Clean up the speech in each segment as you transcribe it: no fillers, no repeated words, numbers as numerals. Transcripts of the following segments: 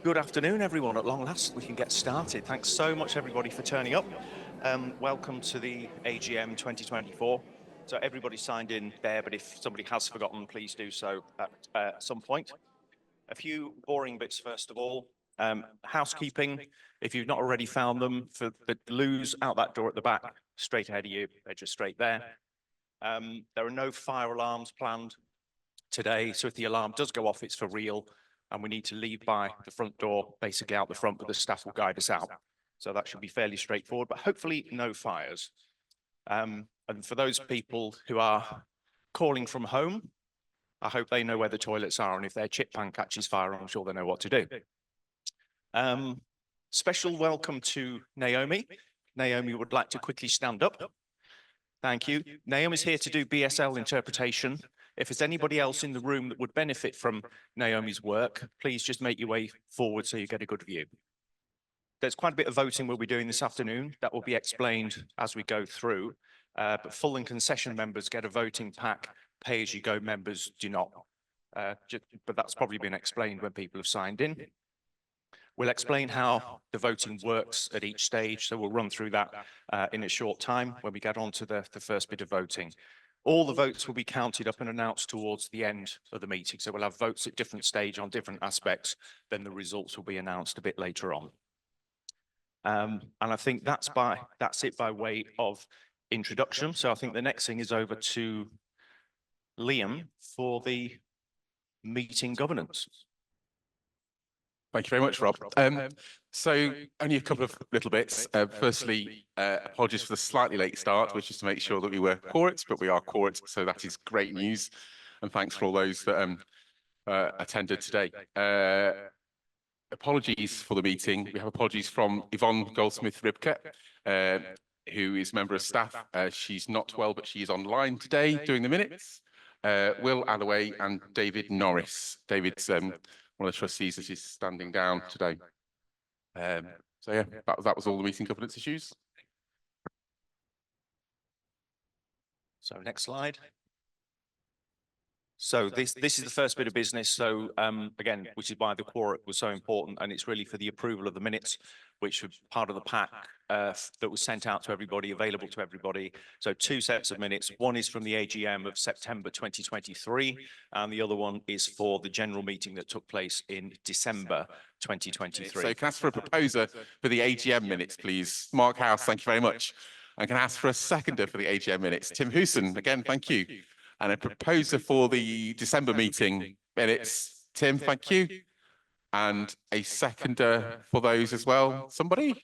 Good afternoon, everyone. At long last, we can get started. Thanks so much, everybody, for turning up. Welcome to the AGM 2024. So everybody signed in there, but if somebody has forgotten, please do so at some point. A few boring bits, first of all. Housekeeping, if you've not already found them, for the loos out that door at the back, straight ahead of you, they're just straight there. There are no fire alarms planned today, so if the alarm does go off, it's for real, and we need to leave by the front door, basically out the front, but the staff will guide us out. So that should be fairly straightforward, but hopefully no fires. And for those people who are calling from home, I hope they know where the toilets are, and if their chip pan catches fire, I'm sure they know what to do. Special welcome to Naomi. Naomi would like to quickly stand up. Thank you. Naomi's here to do BSL interpretation. If there's anybody else in the room that would benefit from Naomi's work, please just make your way forward so you get a good view. There's quite a bit of voting we'll be doing this afternoon. That will be explained as we go through. But full and concession members get a voting pack. Pay-as-you-go members do not. But that's probably been explained when people have signed in. We'll explain how the voting works at each stage. So we'll run through that in a short time when we get on to the first bit of voting. All the votes will be counted up and announced towards the end of the meeting. So we'll have votes at different stages on different aspects. Then the results will be announced a bit later on. And I think that's it by way of introduction. So I think the next thing is over to Liam for the meeting governance. Thank you very much, Rob. So only a couple of little bits. Firstly, apologies for the slightly late start, which is to make sure that we were quorate, but we are quorate, so that is great news. And thanks for all those that attended today. Apologies for the meeting. We have apologies from Yvonne Goldsmith-Ribke, who is a member of staff. She's not well, but she is online today doing the minutes. Will Alloway and David Norris. David's one of the trustees that is standing down today. So yeah, that was all the meeting governance issues. So next slide. So this is the first bit of business. So again, which is why the quorum was so important, and it's really for the approval of the minutes, which was part of the pack that was sent out to everybody, available to everybody. So two sets of minutes. One is from the AGM of September 2023, and the other one is for the general meeting that took place in December 2023. So can I ask for a proposer for the AGM minutes, please? Mark House, thank you very much. And can I ask for a seconder for the AGM minutes? Tim Hewson, again, thank you. And a proposer for the December meeting minutes. Tim, thank you. And a seconder for those as well. Somebody?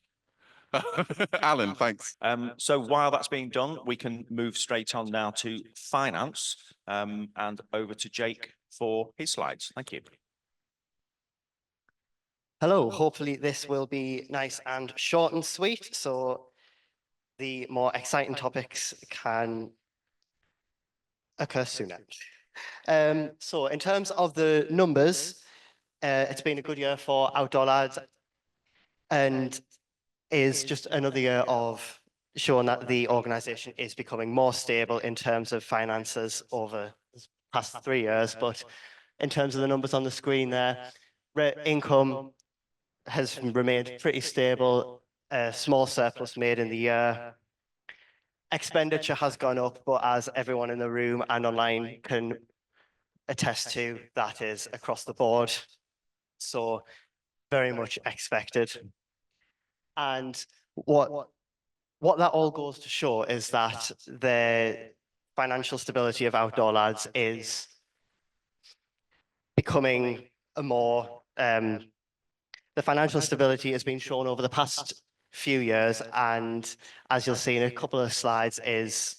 Alan, thanks. So while that's being done, we can move straight on now to finance and over to Jake for his slides. Thank you. Hello, hopefully this will be nice and short and sweet, so the more exciting topics can occur sooner. So in terms of the numbers, it's been a good year for OutdoorLads and is just another year of showing that the organisation is becoming more stable in terms of finances over the past 3 years. But in terms of the numbers on the screen there, income has remained pretty stable, a small surplus made in the year. Expenditure has gone up, but as everyone in the room and online can attest to, that is across the board. So very much expected. And what that all goes to show is that the financial stability of OutdoorLads is becoming a more, the financial stability has been shown over the past few years, and as you'll see in a couple of slides, is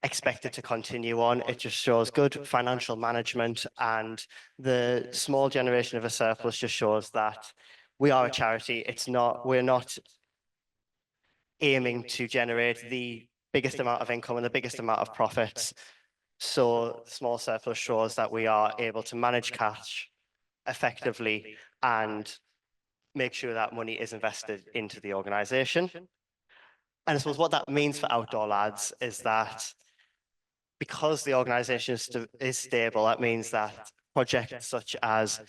expected to continue on. It just shows good financial management, and the small generation of a surplus just shows that we are a charity. We're not aiming to generate the biggest amount of income and the biggest amount of profits. So small surplus shows that we are able to manage cash effectively and make sure that money is invested into the organisation. And I suppose what that means for OutdoorLads is that because the organisation is stable, that means that projects such as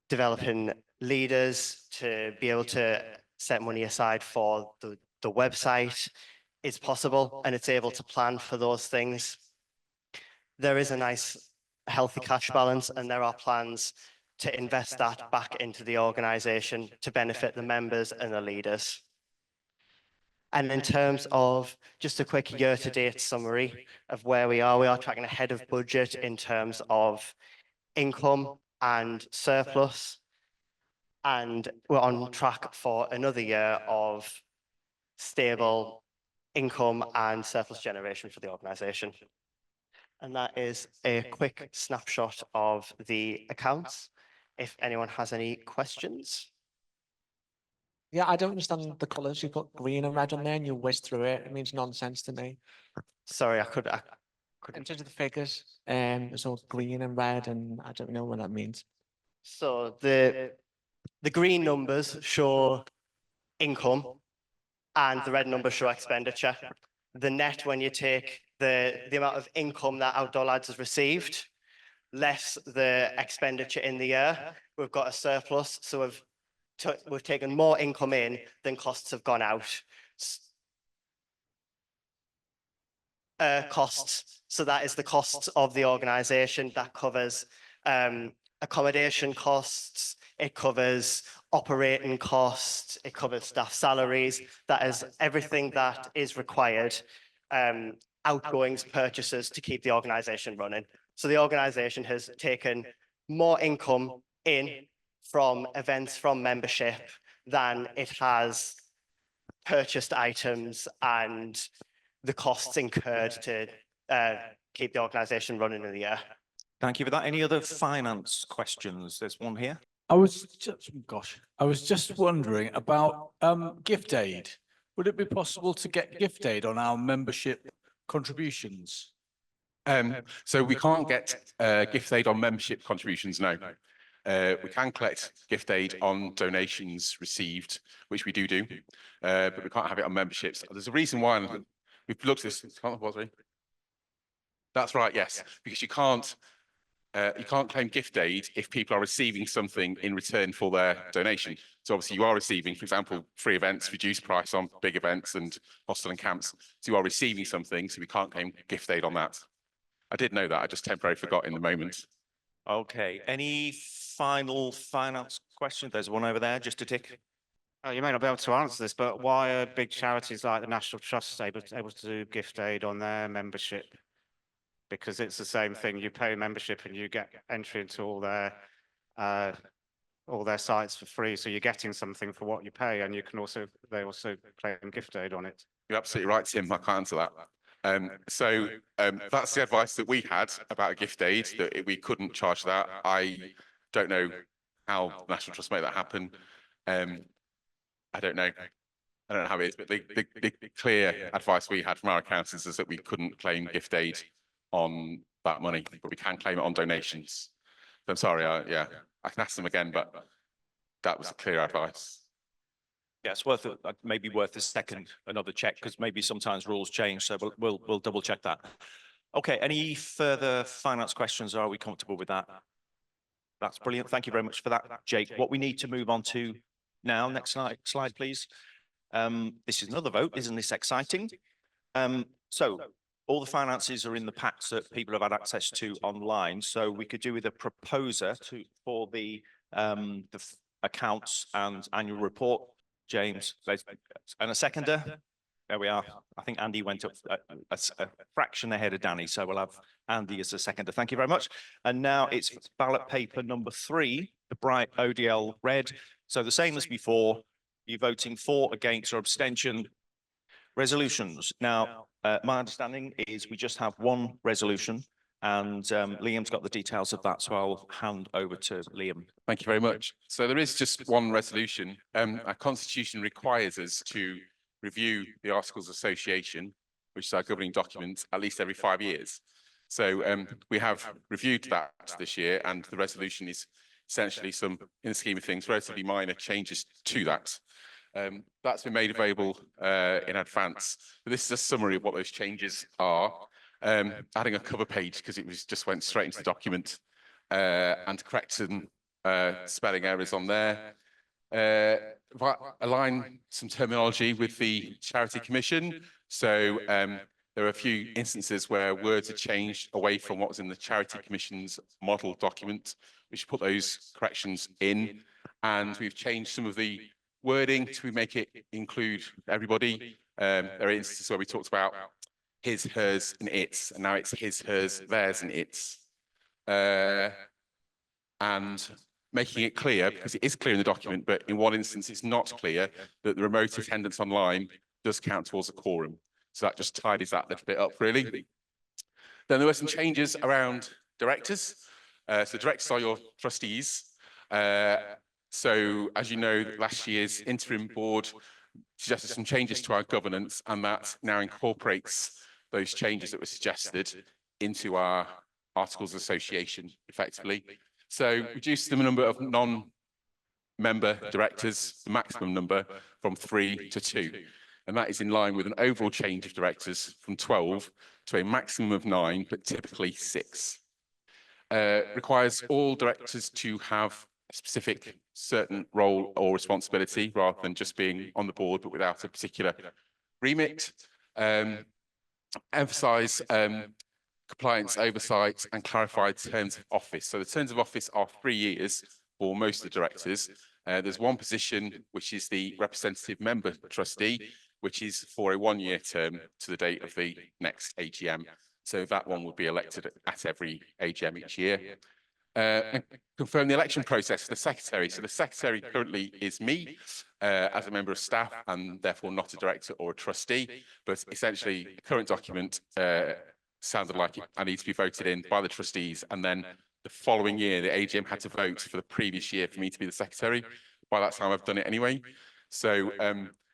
developing leaders to be able to set money aside for the website is possible, and it's able to plan for those things. There is a nice healthy cash balance, and there are plans to invest that back into the organisation to benefit the members and the leaders. And in terms of just a quick year-to-date summary of where we are tracking ahead of budget in terms of income and surplus. And we're on track for another year of stable income and surplus generation for the organisation. And that is a quick snapshot of the accounts. If anyone has any questions. Yeah, I don't understand the colours. You put green and red on there and you whiz through it. It means nonsense to me. Sorry, I In couldn't. terms of the figures, it's all green and red and I don't know what that means. So the green numbers show income and the red numbers show expenditure. The net, when you take the amount of income that OutdoorLads has received, less the expenditure in the year, we've got a surplus. So we've taken more income in than costs have gone out. Costs. So that is the costs of the organisation. That covers accommodation costs. It covers operating costs. It covers staff salaries. That is everything that is required. Outgoings, purchases to keep the organisation running. So the organisation has taken more income in from events, from membership, than it has purchased items and the costs incurred to keep the organisation running in the year. Thank you for that. Any other finance questions? There's one here. I was just wondering about gift aid. Would it be possible to get gift aid on our membership contributions? So we can't get gift aid on membership contributions, no. We can collect gift aid on donations received, which we do, but we can't have it on memberships. There's a reason why, and we've looked at this. That's right, yes, because you can't claim gift aid if people are receiving something in return for their donation. So obviously you are receiving, for example, free events, reduced price on big events and hostel and camps. So you are receiving something, so we can't claim gift aid on that. I did know that, I just temporarily forgot in the moment. Okay, any final finance questions? There's one over there, just a tick. Oh, you may not be able to answer this, but why are big charities like the National Trust able to do gift aid on their membership? Because it's the same thing. You pay membership and you get entry into all their sites for free. So you're getting something for what you pay, and they also claim gift aid on it. You're absolutely right, Tim. I can't answer that. That's the advice that we had about a gift aid, that we couldn't charge that. I don't know how National Trust made that happen. I don't know. I don't know how it is, but the clear advice we had from our accountants is that we couldn't claim gift aid on that money, but we can claim it on donations. So I'm sorry, I can ask them again, but that was clear advice. Yeah, it's worth maybe worth another check, because maybe sometimes rules change. So we'll double check that. Okay, any further finance questions? Are we comfortable with that? That's brilliant. Thank you very much for that, Jake. What we need to move on to now, next slide, please. This is another vote. Isn't this exciting? So all the finances are in the packs that people have had access to online. So we could do with a proposer for the accounts and annual report. James, and a seconder. There we are. I think Andy went up a fraction ahead of Danny, so we'll have Andy as a seconder. Thank you very much. And now it's ballot paper number 3, the bright ODL red. So the same as before, you're voting for, against, or abstention. Resolutions. Now, my understanding is we just have one resolution, and Liam's got the details of that, so I'll hand over to Liam. Thank you very much. So there is just one resolution. Our constitution requires us to review the Articles of Association, which is our governing document, at least every 5 years. So we have reviewed that this year, and the resolution is essentially some, in the scheme of things, relatively minor changes to that. That's been made available in advance. But this is a summary of what those changes are. Adding a cover page because it just went straight into the document, and correcting spelling errors on there. Align some terminology with the Charity Commission. So there are a few instances where words are changed away from what was in the Charity Commission's model document. We should put those corrections in, and we've changed some of the wording to make it include everybody. There are instances where we talked about his, hers, and its, and now it's his, hers, theirs, and its. And making it clear, because it is clear in the document, but in one instance it's not clear, that the remote attendance online does count towards a quorum. So that just tidies that little bit up, really. Then there were some changes around directors. So directors are your trustees. So as you know, last year's interim board suggested some changes to our governance, and that now incorporates those changes that were suggested into our Articles of Association, effectively. So reduce the number of non-member directors, the maximum number, from 3 to 2. And that is in line with an overall change of directors from 12 to a maximum of 9, but typically 6. Requires all directors to have a specific certain role or responsibility rather than just being on the board, but without a particular remit. Emphasize compliance oversight and clarified terms of office. So the terms of office are 3 years for most of the directors. There's one position, which is the representative member trustee, which is for a 1-year term to the date of the next AGM. So that one would be elected at every AGM each year. And confirm the election process for the secretary. So the secretary currently is me as a member of staff and therefore not a director or a trustee, but essentially the current document sounded like I need to be voted in by the trustees, and then the following year the AGM had to vote for the previous year for me to be the secretary. By that time I've done it anyway. So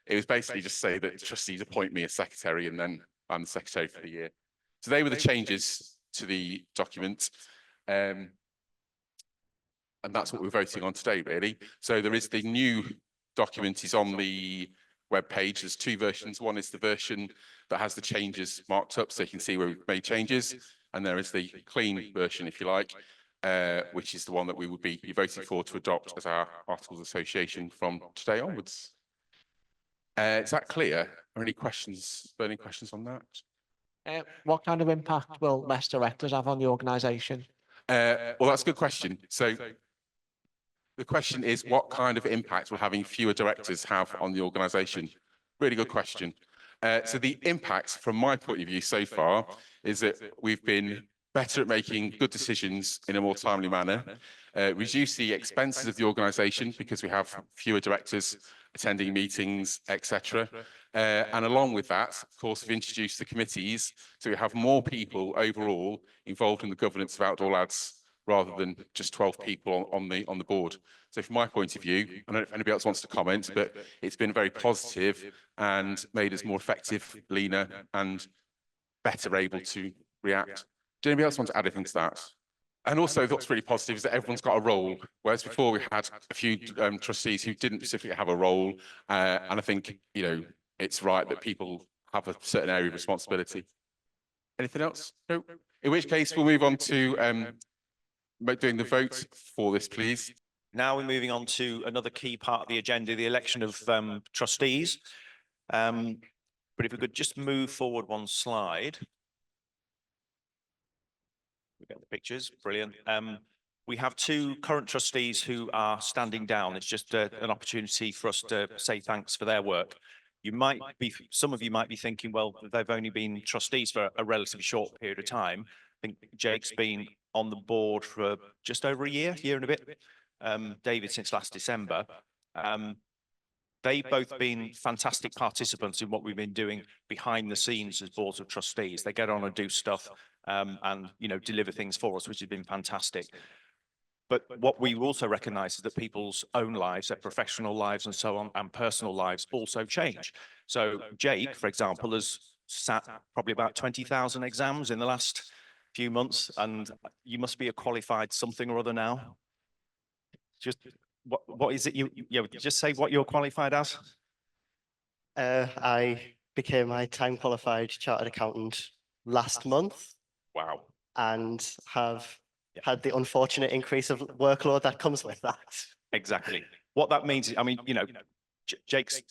it was basically just say that the trustees appoint me as secretary and then I'm the secretary for the year. So they were the changes to the document. And that's what we're voting on today, really. So there is the new document is on the web page. There's 2 versions. One is the version that has the changes marked up so you can see where we've made changes. And there is the clean version, if you like, which is the one that we would be voting for to adopt as our Articles of Association from today onwards. Is that clear? Are any questions, burning questions on that? What kind of impact will less directors have on the organisation? Well, that's a good question. So the question is, what kind of impact will having fewer directors have on the organisation? Really good question. So the impact from my point of view so far is that we've been better at making good decisions in a more timely manner, reduce the expenses of the organisation because we have fewer directors attending meetings, etc. And along with that, of course, we've introduced the committees, so we have more people overall involved in the governance of OutdoorLads rather than just 12 people on the board. So from my point of view, I don't know if anybody else wants to comment, but it's been very positive and made us more effective, leaner, and better able to react. Do anybody else want to add anything to that? And also what's really positive is that everyone's got a role, whereas before we had a few trustees who didn't specifically have a role. And I think, you know, it's right that people have a certain area of responsibility. Anything else? No. In which case we'll move on to doing the vote for this, please. Now we're moving on to another key part of the agenda, the election of trustees. But if we could just move forward one slide. We get the pictures, brilliant. We have 2 current trustees who are standing down. It's just an opportunity for us to say thanks for their work. Some of you might be thinking, well, they've only been trustees for a relatively short period of time. I think Jake's been on the board for just over a year and a bit. David since last December. They've both been fantastic participants in what we've been doing behind the scenes as boards of trustees. They get on and do stuff and, you know, deliver things for us, which has been fantastic. But what we also recognise is that people's own lives, their professional lives and so on, and personal lives also change. So Jake, for example, has sat probably about 20,000 exams in the last few months, and you must be a qualified something or other now. Just what is it you just say what you're qualified as? I became a time qualified chartered accountant last month. Wow. And have had the unfortunate increase of workload that comes with that. Exactly. What that means, I mean, you know, Jake's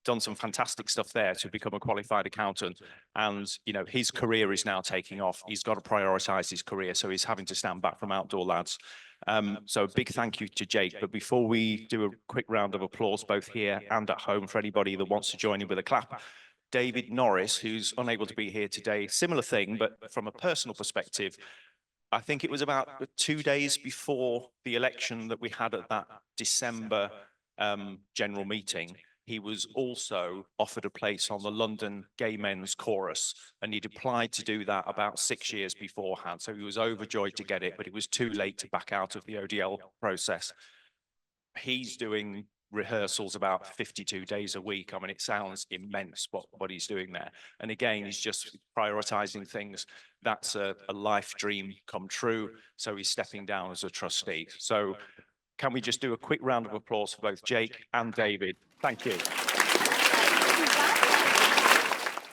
done some fantastic stuff there to become a qualified accountant. And, you know, his career is now taking off. He's got to prioritize his career. So he's having to stand back from Outdoor Lads. So a big thank you to Jake. But before we do a quick round of applause, both here and at home, for anybody that wants to join in with a clap, David Norris, who's unable to be here today, similar thing, but from a personal perspective, I think it was about 2 days before the election that we had at that December general meeting. He was also offered a place on the London Gay Men's Chorus, and he'd applied to do that about 6 years beforehand. So he was overjoyed to get it, but it was too late to back out of the ODL process. He's doing rehearsals about 52 days a week. I mean, it sounds immense what he's doing there. And again, he's just prioritizing things. That's a life dream come true. So he's stepping down as a trustee. So can we just do a quick round of applause for both Jake and David? Thank you.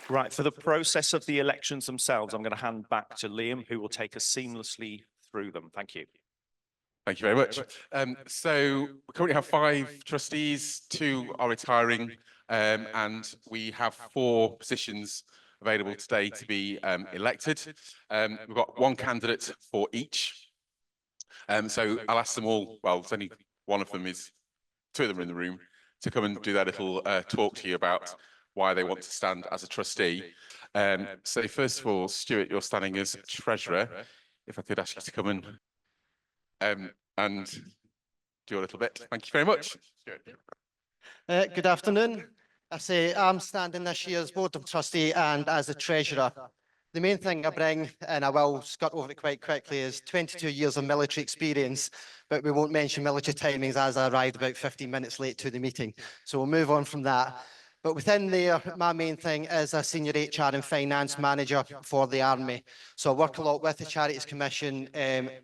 Right, for the process of the elections themselves, I'm going to hand back to Liam, who will take us seamlessly through them. Thank you. Thank you very much. So we currently have 5 trustees, 2 are retiring, and we have 4 positions available today to be elected. We've got 1 candidate for each. So I'll ask them all, well, there's only one of them is, 2 of them are in the room, to come and do their little talk to you about why they want to stand as a trustee. So first of all, Stuart, you're standing as treasurer. If I could ask you to come and do a little bit. Thank you very much. Good afternoon. I say I'm standing this year as board of trustee and as a treasurer. The main thing I bring, and I will scut over it quite quickly, is 22 years of military experience, but we won't mention military timings as I arrived about 15 minutes late to the meeting. So we'll move on from that. But within there, my main thing is a senior HR and finance manager for the Army. So I work a lot with the Charities Commission,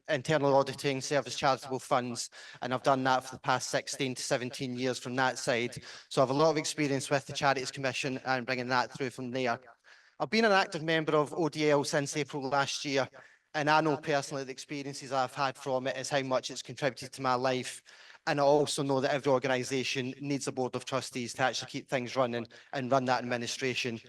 internal auditing, service charitable funds, and I've done that for the past 16 to 17 years from that side. So I have a lot of experience with the Charities Commission and bringing that through from there. I've been an active member of ODL since April last year, and I know personally the experiences I've had from it is how much it's contributed to my life. And I also know that every organisation needs a board of trustees to actually keep things running and run that administration.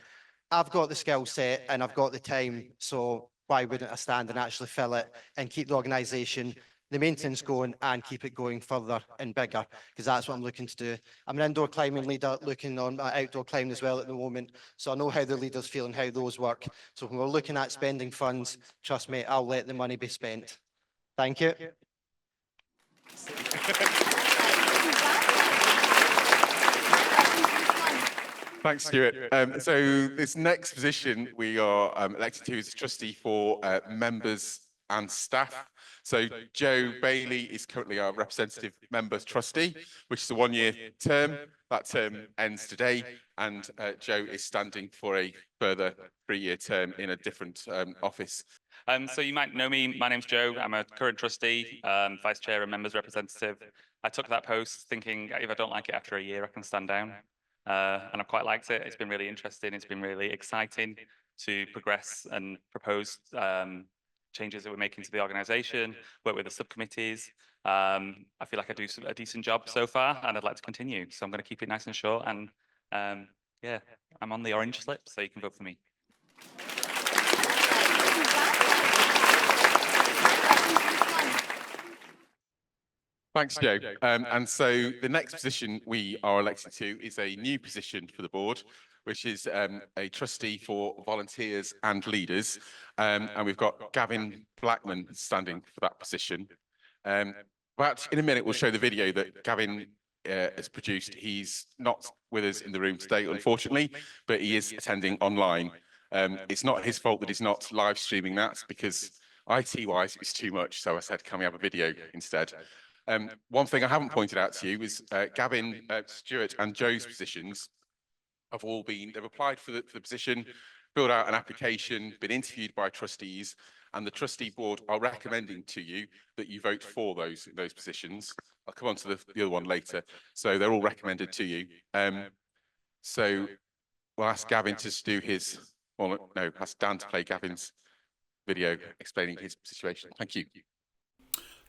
I've got the skill set and I've got the time, so why wouldn't I stand and actually fill it and keep the organisation, the maintenance going, and keep it going further and bigger, because that's what I'm looking to do. I'm an indoor climbing leader looking on my outdoor climbing as well at the moment, so I know how the leaders feel and how those work. So when we're looking at spending funds, trust me, I'll let the money be spent. Thank you. Thanks, Stuart. So this next position we are elected to is trustee for members and staff. So Joe Bailey is currently our representative members trustee, which is a 1-year term. That term ends today, and Joe is standing for a further 3-year term in a different office. So you might know me. My name's Joe. I'm a current trustee, vice chair and members representative. I took that post thinking if I don't like it after a year, I can stand down. And I've quite liked it. It's been really interesting. It's been really exciting to progress and propose changes that we're making to the organisation, work with the subcommittees. I feel like I do a decent job so far, and I'd like to continue. So I'm going to keep it nice and short. And yeah, I'm on the orange slip, so you can vote for me. Thanks, Joe. And so the next position we are elected to is a new position for the board, which is a trustee for volunteers and leaders. And we've got Gavin Blackman standing for that position. But in a minute, we'll show the video that Gavin has produced. He's not with us in the room today, unfortunately, but he is attending online. It's not his fault that he's not live streaming that, because IT-wise, it's too much. So I said, can we have a video instead? One thing I haven't pointed out to you is Gavin, Stuart and Joe's positions have all been, they've applied for the position, filled out an application, been interviewed by trustees, and the trustee board are recommending to you that you vote for those positions. I'll come on to the other one later. So they're all recommended to you. So we'll ask Gavin to do his, well, no, ask Dan to play Gavin's video explaining his situation. Thank you.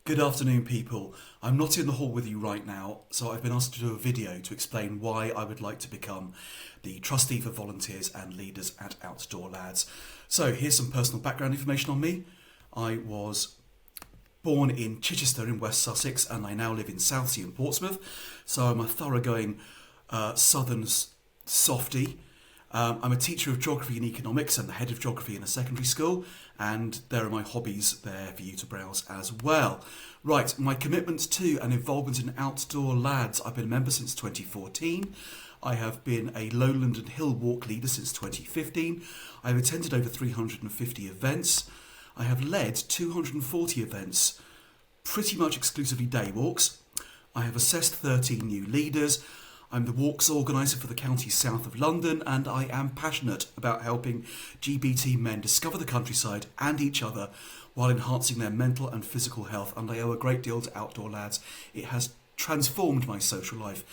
Good afternoon, people. I'm not in the hall with you right now, so I've been asked to do a video to explain why I would like to become the trustee for volunteers and leaders at Outdoor Lads. So here's some personal background information on me. I was born in Chichester in West Sussex, and I now live in Southsea in Portsmouth. So I'm a thoroughgoing southern softie. I'm a teacher of geography and economics and the head of geography in a secondary school, and there are my hobbies there for you to browse as well. Right, my commitment to and involvement in Outdoor Lads. I've been a member since 2014. I have been a Lowland and Hill Walk leader since 2015. I've attended over 350 events. I have led 240 events, pretty much exclusively day walks. I have assessed 13 new leaders. I'm the walks organiser for the counties south of London, and I am passionate about helping LGBT men discover the countryside and each other while enhancing their mental and physical health, and I owe a great deal to Outdoor Lads. It has transformed my social life.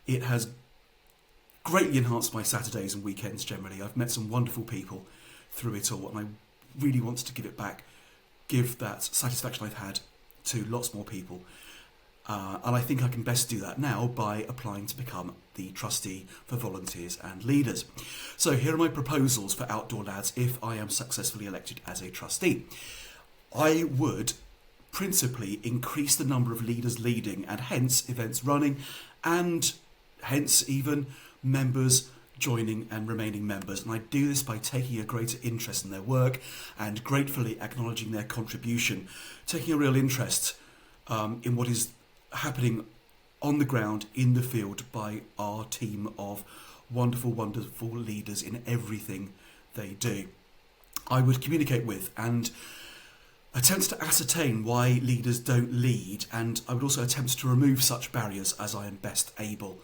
It has greatly enhanced my Saturdays and weekends generally. I've met some wonderful people through it all, and I really want to give it back, give that satisfaction I've had to lots more people. And I think I can best do that now by applying to become the trustee for volunteers and leaders. So here are my proposals for Outdoor Lads if I am successfully elected as a trustee. I would principally increase the number of leaders leading and hence events running, and hence even members joining and remaining members. And I do this by taking a greater interest in their work and gratefully acknowledging their contribution, taking a real interest in what is happening on the ground in the field by our team of wonderful, wonderful leaders in everything they do. I would communicate with and attempt to ascertain why leaders don't lead, and I would also attempt to remove such barriers as I am best able.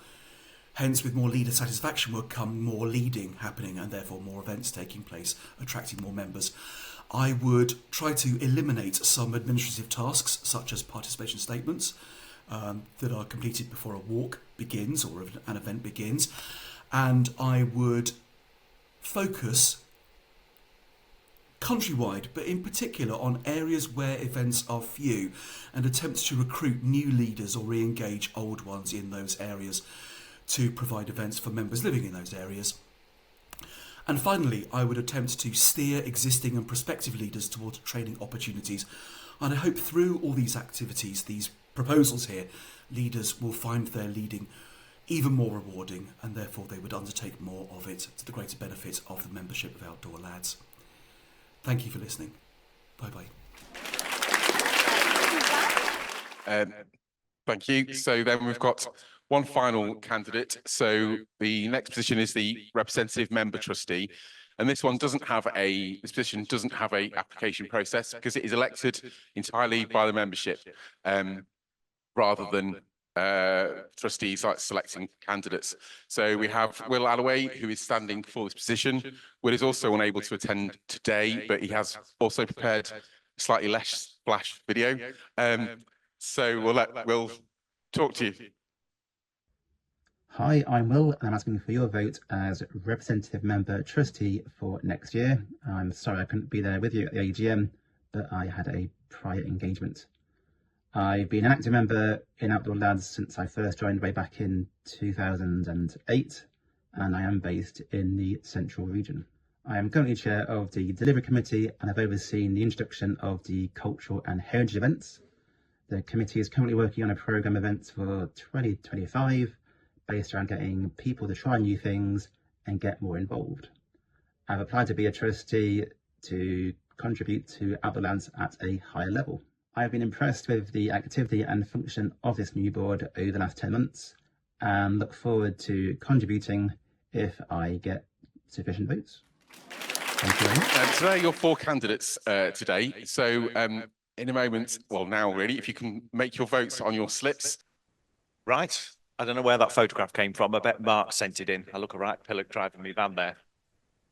Hence, with more leader satisfaction will come more leading happening and therefore more events taking place, attracting more members. I would try to eliminate some administrative tasks such as participation statements that are completed before a walk begins or an event begins, and I would focus countrywide, but in particular on areas where events are few, and attempt to recruit new leaders or re-engage old ones in those areas to provide events for members living in those areas. And finally, I would attempt to steer existing and prospective leaders towards training opportunities, and I hope through all these activities, these proposals here, leaders will find their leading even more rewarding, and therefore they would undertake more of it to the greater benefit of the membership of Outdoor Lads. Thank you for listening. Bye-bye. Thank you. So then we've got one final candidate. So the next position is the representative member trustee. And this position doesn't have a application process because it is elected entirely by the membership, rather than trustees like selecting candidates. So we have Will Alloway, who is standing for this position. Will is also unable to attend today, but he has also prepared a slightly less flash video. So we'll let Will talk to you. Hi, I'm Will, and I'm asking for your vote as representative member trustee for next year. I'm sorry I couldn't be there with you at the AGM, but I had a prior engagement. I've been an active member in Outdoor Lads since I first joined way back in 2008, and I am based in the Central region. I am currently chair of the delivery committee and have overseen the introduction of the cultural and heritage events. The committee is currently working on a programme event for 2025 based around getting people to try new things and get more involved. I've applied to be a trustee to contribute to Outdoor Lads at a higher level. I've been impressed with the activity and function of this new board over the last 10 months and look forward to contributing if I get sufficient votes. Thank you very much. So there are your four candidates today. So in a moment, well now really, if you can make your votes on your slips. Right. I don't know where that photograph came from. I bet Mark sent it in. I look a right pillock driving me van there.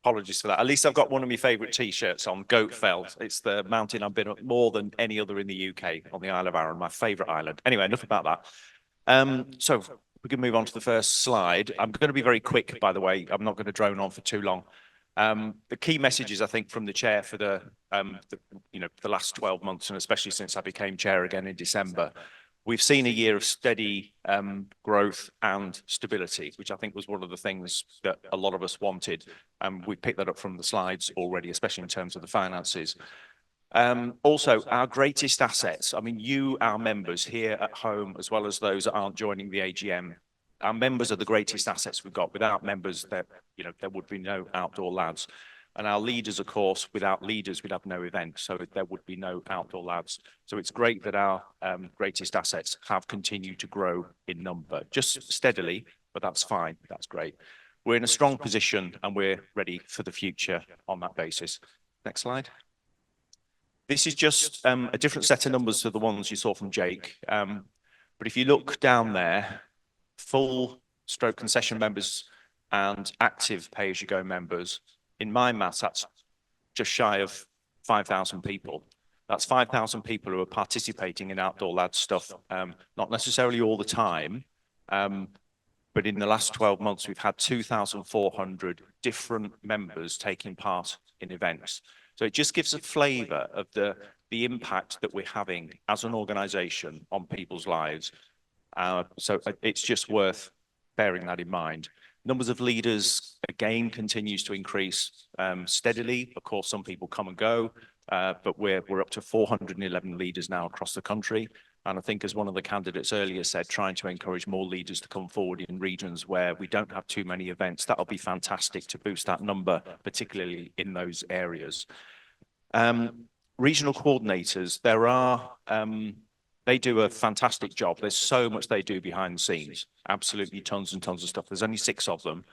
Apologies for that. At least I've got one of my favourite T-shirts on, Goatfeld. It's the mountain I've been up more than any other in the UK, on the Isle of Arran, my favourite island. Anyway, enough about that. So we can move on to the first slide. I'm going to be very quick, by the way. I'm not going to drone on for too long. The key messages, I think, from the chair for the last 12 months, and especially since I became chair again in December, we've seen a year of steady growth and stability, which I think was one of the things that a lot of us wanted. We picked that up from the slides already, especially in terms of the finances. Also, our greatest assets, I mean, you, our members here at home, as well as those that aren't joining the AGM, our members are the greatest assets we've got. Without members, there would be no Outdoor Lads. And our leaders, of course, without leaders, we'd have no event. So there would be no Outdoor Lads. So it's great that our greatest assets have continued to grow in number, just steadily, but that's fine. That's great. We're in a strong position and we're ready for the future on that basis. Next slide. This is just a different set of numbers to the ones you saw from Jake. But if you look down there, full stroke concession members and active pay-as-you-go members, in my maths, that's just shy of 5,000 people. That's 5,000 people who are participating in Outdoor Lads stuff, not necessarily all the time, but in the last 12 months, we've had 2,400 different members taking part in events. So it just gives a flavour of the impact that we're having as an organisation on people's lives. So it's just worth bearing that in mind. Numbers of leaders, again, continues to increase steadily. Of course, some people come and go, but we're up to 411 leaders now across the country. And I think, as one of the candidates earlier said, trying to encourage more leaders to come forward in regions where we don't have too many events. That'll be fantastic to boost that number, particularly in those areas. Regional coordinators, they do a fantastic job. There's so much they do behind the scenes, absolutely tons and tons of stuff. There's only 6 of them.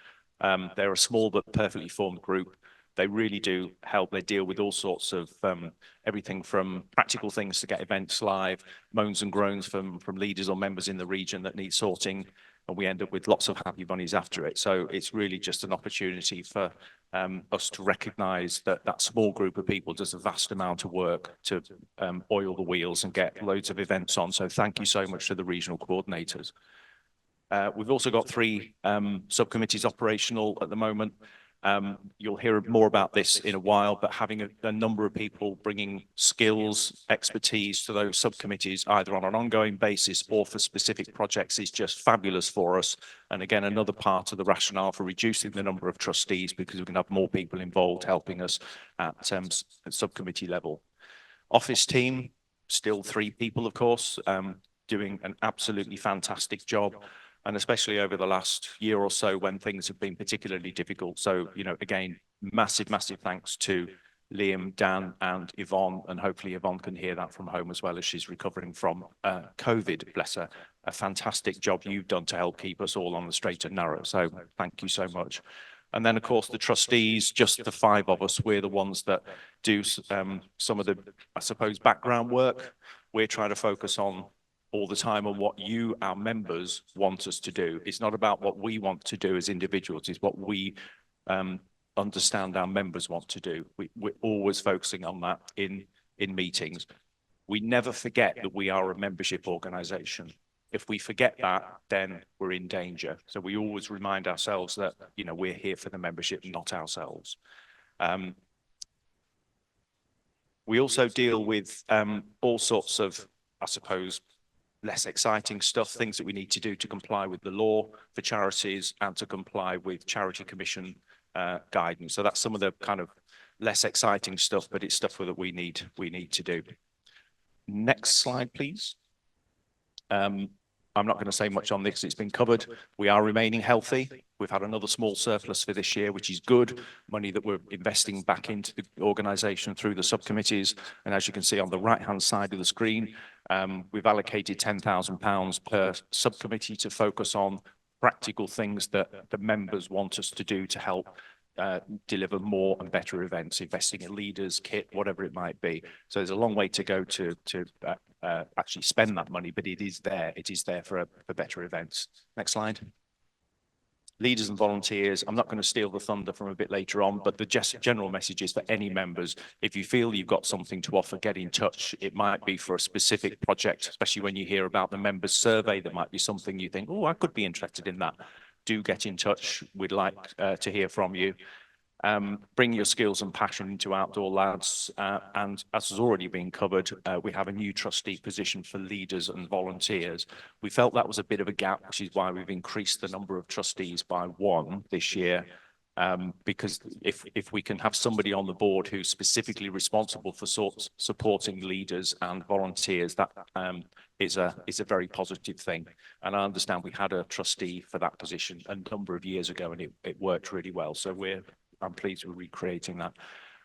They're a small but perfectly formed group. They really do help. They deal with all sorts of everything from practical things to get events live, moans and groans from leaders or members in the region that need sorting, and we end up with lots of happy bunnies after it. So it's really just an opportunity for us to recognise that that small group of people does a vast amount of work to oil the wheels and get loads of events on. So thank you so much to the regional coordinators. We've also got 3 subcommittees operational at the moment. You'll hear more about this in a while, but having a number of people bringing skills, expertise to those subcommittees, either on an ongoing basis or for specific projects, is just fabulous for us. And again, another part of the rationale for reducing the number of trustees, because we can have more people involved helping us at subcommittee level. Office team, still 3 people, of course, doing an absolutely fantastic job. And especially over the last year or so when things have been particularly difficult. So, again, massive, massive thanks to Liam, Dan and Yvonne. And hopefully Yvonne can hear that from home as well as she's recovering from COVID, bless her. A fantastic job you've done to help keep us all on the straight and narrow. So thank you so much. And then, of course, the trustees, just the 5 of us, we're the ones that do some of the, I suppose, background work. We're trying to focus on all the time on what you, our members, want us to do. It's not about what we want to do as individuals, it's what we understand our members want to do. We're always focusing on that in meetings. We never forget that we are a membership organisation. If we forget that, then we're in danger. So we always remind ourselves that, we're here for the membership, not ourselves. We also deal with all sorts of, I suppose, less exciting stuff, things that we need to do to comply with the law for charities and to comply with Charity Commission guidance. So that's some of the kind of less exciting stuff, but it's stuff that we need to do. Next slide, please. I'm not going to say much on this, it's been covered. We are remaining healthy. We've had another small surplus for this year, which is good. Money that we're investing back into the organisation through the subcommittees. And as you can see on the right-hand side of the screen, we've allocated £10,000 per subcommittee to focus on practical things that the members want us to do to help deliver more and better events, investing in leaders, kit, whatever it might be. So there's a long way to go to actually spend that money, but it is there. It is there for better events. Next slide. Leaders and volunteers. I'm not going to steal the thunder from a bit later on, but the general message is for any members, if you feel you've got something to offer, get in touch. It might be for a specific project, especially when you hear about the members survey, there might be something you think, oh, I could be interested in that. Do get in touch. We'd like to hear from you. Bring your skills and passion into Outdoor Lads. And as has already been covered, we have a new trustee position for leaders and volunteers. We felt that was a bit of a gap, which is why we've increased the number of trustees by 1 this year. Because if we can have somebody on the board who's specifically responsible for supporting leaders and volunteers, that is a very positive thing. And I understand we had a trustee for that position a number of years ago, and it worked really well. So I'm pleased with recreating that.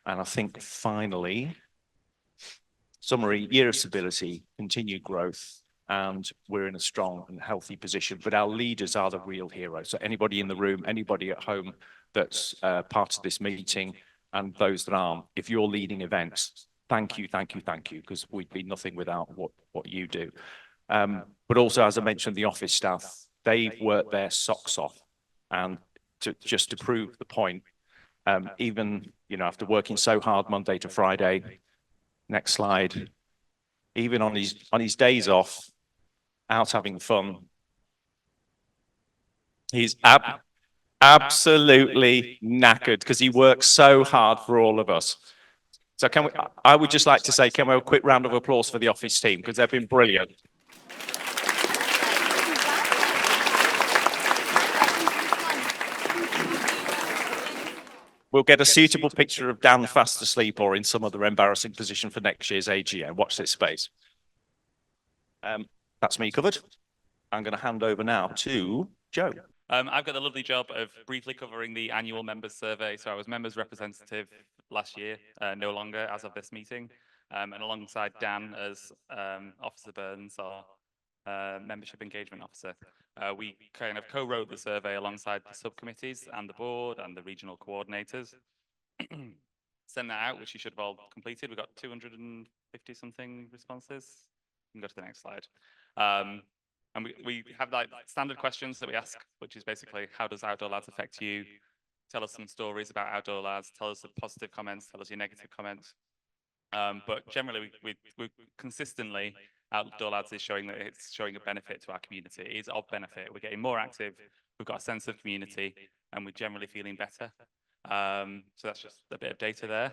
And I think finally, summary, year of stability, continued growth, and we're in a strong and healthy position. But our leaders are the real heroes. So anybody in the room, anybody at home that's part of this meeting, and those that aren't, if you're leading events, thank you, because we'd be nothing without what you do. But also, as I mentioned, the office staff, they've worked their socks off. And just to prove the point, even, after working so hard Monday to Friday, next slide, even on his days off, out having fun, he's absolutely knackered because he works so hard for all of us. So I would just like to say, can we have a quick round of applause for the office team, because they've been brilliant. We'll get a suitable picture of Dan fast asleep or in some other embarrassing position for next year's AGM. Watch this space. That's me covered. I'm going to hand over now to Joe. I've got the lovely job of briefly covering the annual members survey. So I was members representative last year, no longer as of this meeting, and alongside Dan as Officer Burns, our membership engagement officer. We kind of co-wrote the survey alongside the subcommittees and the board and the regional coordinators. Send that out, which you should have all completed. We've got 250 something responses. You can go to the next slide. And we have like standard questions that we ask, which is basically, how does Outdoor Lads affect you? Tell us some stories about Outdoor Lads. Tell us the positive comments. Tell us your negative comments. But generally, we consistently, Outdoor Lads is showing that it's showing a benefit to our community. It is of benefit. We're getting more active. We've got a sense of community, and we're generally feeling better. So that's just a bit of data there.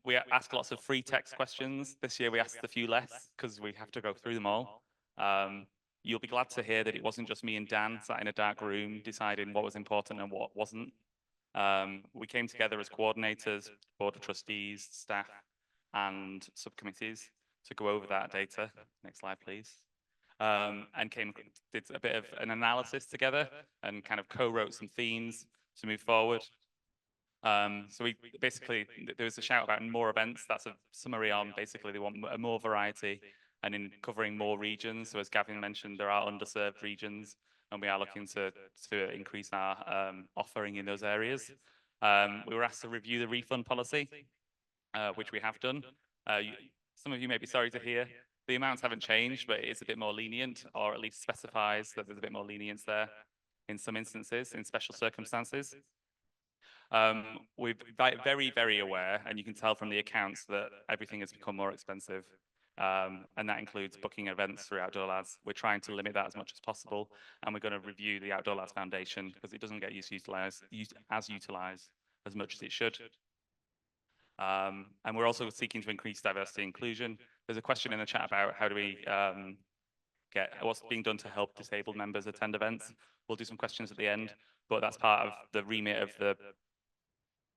We ask lots of free text questions. This year we asked a few less because we have to go through them all. You'll be glad to hear that it wasn't just me and Dan sat in a dark room deciding what was important and what wasn't. We came together as coordinators, board of trustees, staff, and subcommittees to go over that data. Next slide, please. And did a bit of an analysis together and kind of co-wrote some themes to move forward. So we basically, there was a shout about more events. That's a summary on basically they want more variety and in covering more regions. So as Gavin mentioned, there are underserved regions, and we are looking to increase our offering in those areas. We were asked to review the refund policy, which we have done. Some of you may be sorry to hear the amounts haven't changed, but it's a bit more lenient, or at least specifies that there's a bit more lenience there in some instances, in special circumstances. We're very, very aware, and you can tell from the accounts that everything has become more expensive. And that includes booking events through Outdoor Lads. We're trying to limit that as much as possible, and we're going to review the Outdoor Lads Foundation because it doesn't get utilized as much as it should. And we're also seeking to increase diversity and inclusion. There's a question in the chat about how do we get what's being done to help disabled members attend events. We'll do some questions at the end, but that's part of the remit of the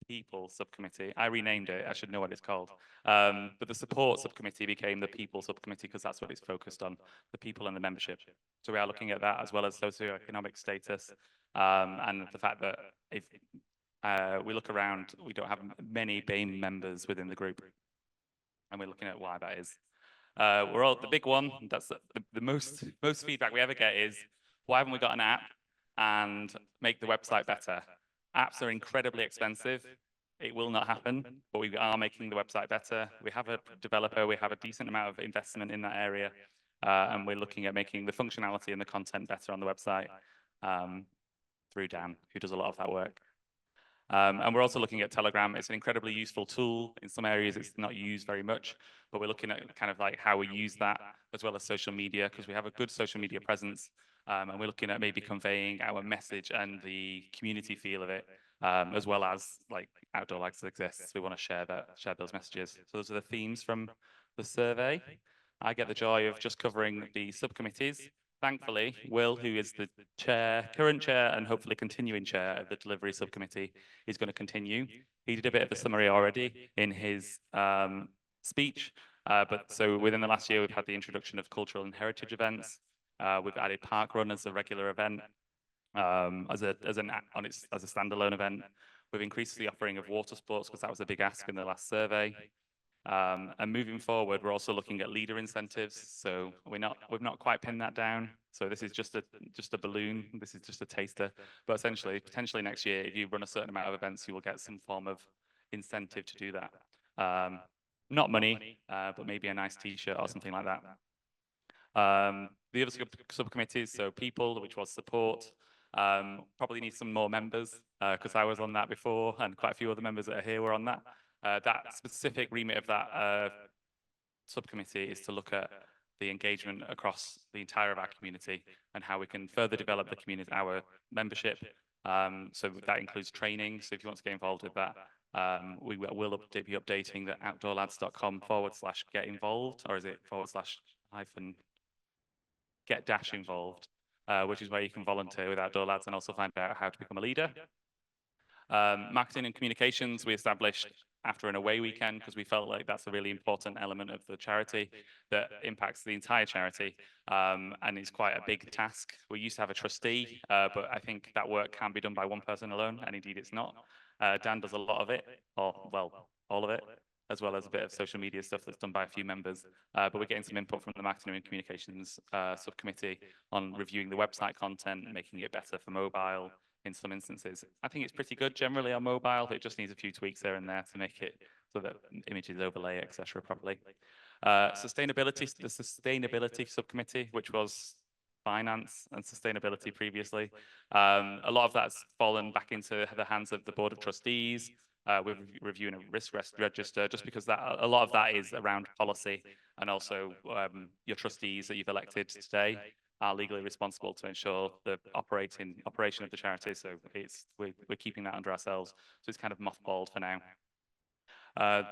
People Subcommittee. I renamed it. I should know what it's called. But the Support Subcommittee became the People Subcommittee because that's what it's focused on, the people and the membership. So we are looking at that as well as socioeconomic status and the fact that if we look around, we don't have many BAME members within the group. And we're looking at why that is. We're all the big one. That's the most feedback we ever get is, why haven't we got an app and make the website better? Apps are incredibly expensive. It will not happen, but we are making the website better. We have a developer. We have a decent amount of investment in that area. And we're looking at making the functionality and the content better on the website through Dan, who does a lot of that work. And we're also looking at Telegram. It's an incredibly useful tool. In some areas, it's not used very much, but we're looking at kind of like how we use that as well as social media, because we have a good social media presence. And we're looking at maybe conveying our message and the community feel of it as well as like Outdoor Lads exists. We want to share those messages. So those are the themes from the survey. I get the joy of just covering the subcommittees. Thankfully, Will, who is the current chair and hopefully continuing chair of the delivery subcommittee, is going to continue. He did a bit of a summary already in his speech. But so within the last year, we've had the introduction of cultural and heritage events. We've added Park Run as a regular event, as a standalone event. We've increased the offering of water sports because that was a big ask in the last survey. And moving forward, we're also looking at leader incentives. So we've not quite pinned that down. So this is just a balloon. This is just a taster. But essentially, potentially next year, if you run a certain amount of events, you will get some form of incentive to do that. Not money, but maybe a nice T-shirt or something like that. The other subcommittees, so people, which was support, probably need some more members because I was on that before, and quite a few other members that are here were on that. That specific remit of that subcommittee is to look at the engagement across the entire of our community and how we can further develop the community, our membership. So that includes training. So if you want to get involved with that, we will be updating the outdoorlads.com/get involved, or is it /get involved, which is where you can volunteer with Outdoor Lads and also find out how to become a leader. Marketing and communications, we established after an away weekend because we felt like that's a really important element of the charity that impacts the entire charity, and it's quite a big task. We used to have a trustee, but I think that work can be done by one person alone, and indeed it's not. Dan does a lot of it, or well, all of it, as well as a bit of social media stuff that's done by a few members. But we're getting some input from the marketing and communications subcommittee on reviewing the website content, making it better for mobile in some instances. I think it's pretty good generally on mobile. It just needs a few tweaks here and there to make it so that images overlay, etc. properly. Sustainability, the sustainability subcommittee, which was finance and sustainability previously. A lot of that's fallen back into the hands of the Board of Trustees. We're reviewing a risk register just because a lot of that is around policy, and also your trustees that you've elected today are legally responsible to ensure the operation of the charity. So we're keeping that under ourselves. So it's kind of mothballed for now.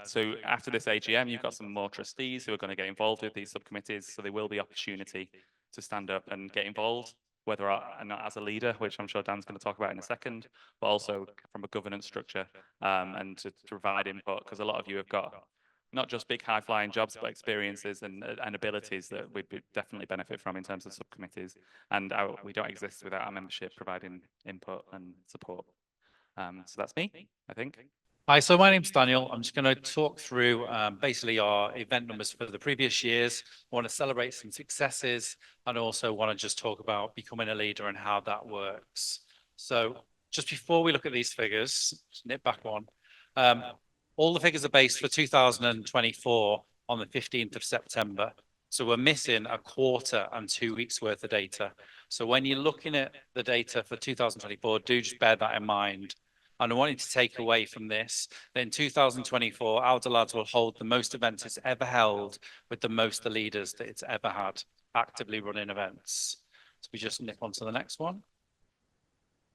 So after this AGM, you've got some more trustees who are going to get involved with these subcommittees. So there will be opportunity to stand up and get involved, whether or not as a leader, which I'm sure Dan's going to talk about in a second, but also from a governance structure and to provide input, because a lot of you have got not just big high-flying jobs, but experiences and abilities that we'd definitely benefit from in terms of subcommittees. And we don't exist without our membership providing input and support. So that's me, I think. Hi, so my name's Daniel. I'm just going to talk through basically our event numbers for the previous years. I want to celebrate some successes and also want to just talk about becoming a leader and how that works. So just before we look at these figures, just nip back one. All the figures are based for 2024 on the 15th of September. So we're missing a quarter and 2 weeks worth of data. So when you're looking at the data for 2024, do just bear that in mind. And I wanted to take away from this that in 2024, Outdoor Lads will hold the most events it's ever held with the most the leaders that it's ever had actively running events. So we just nip on to the next one.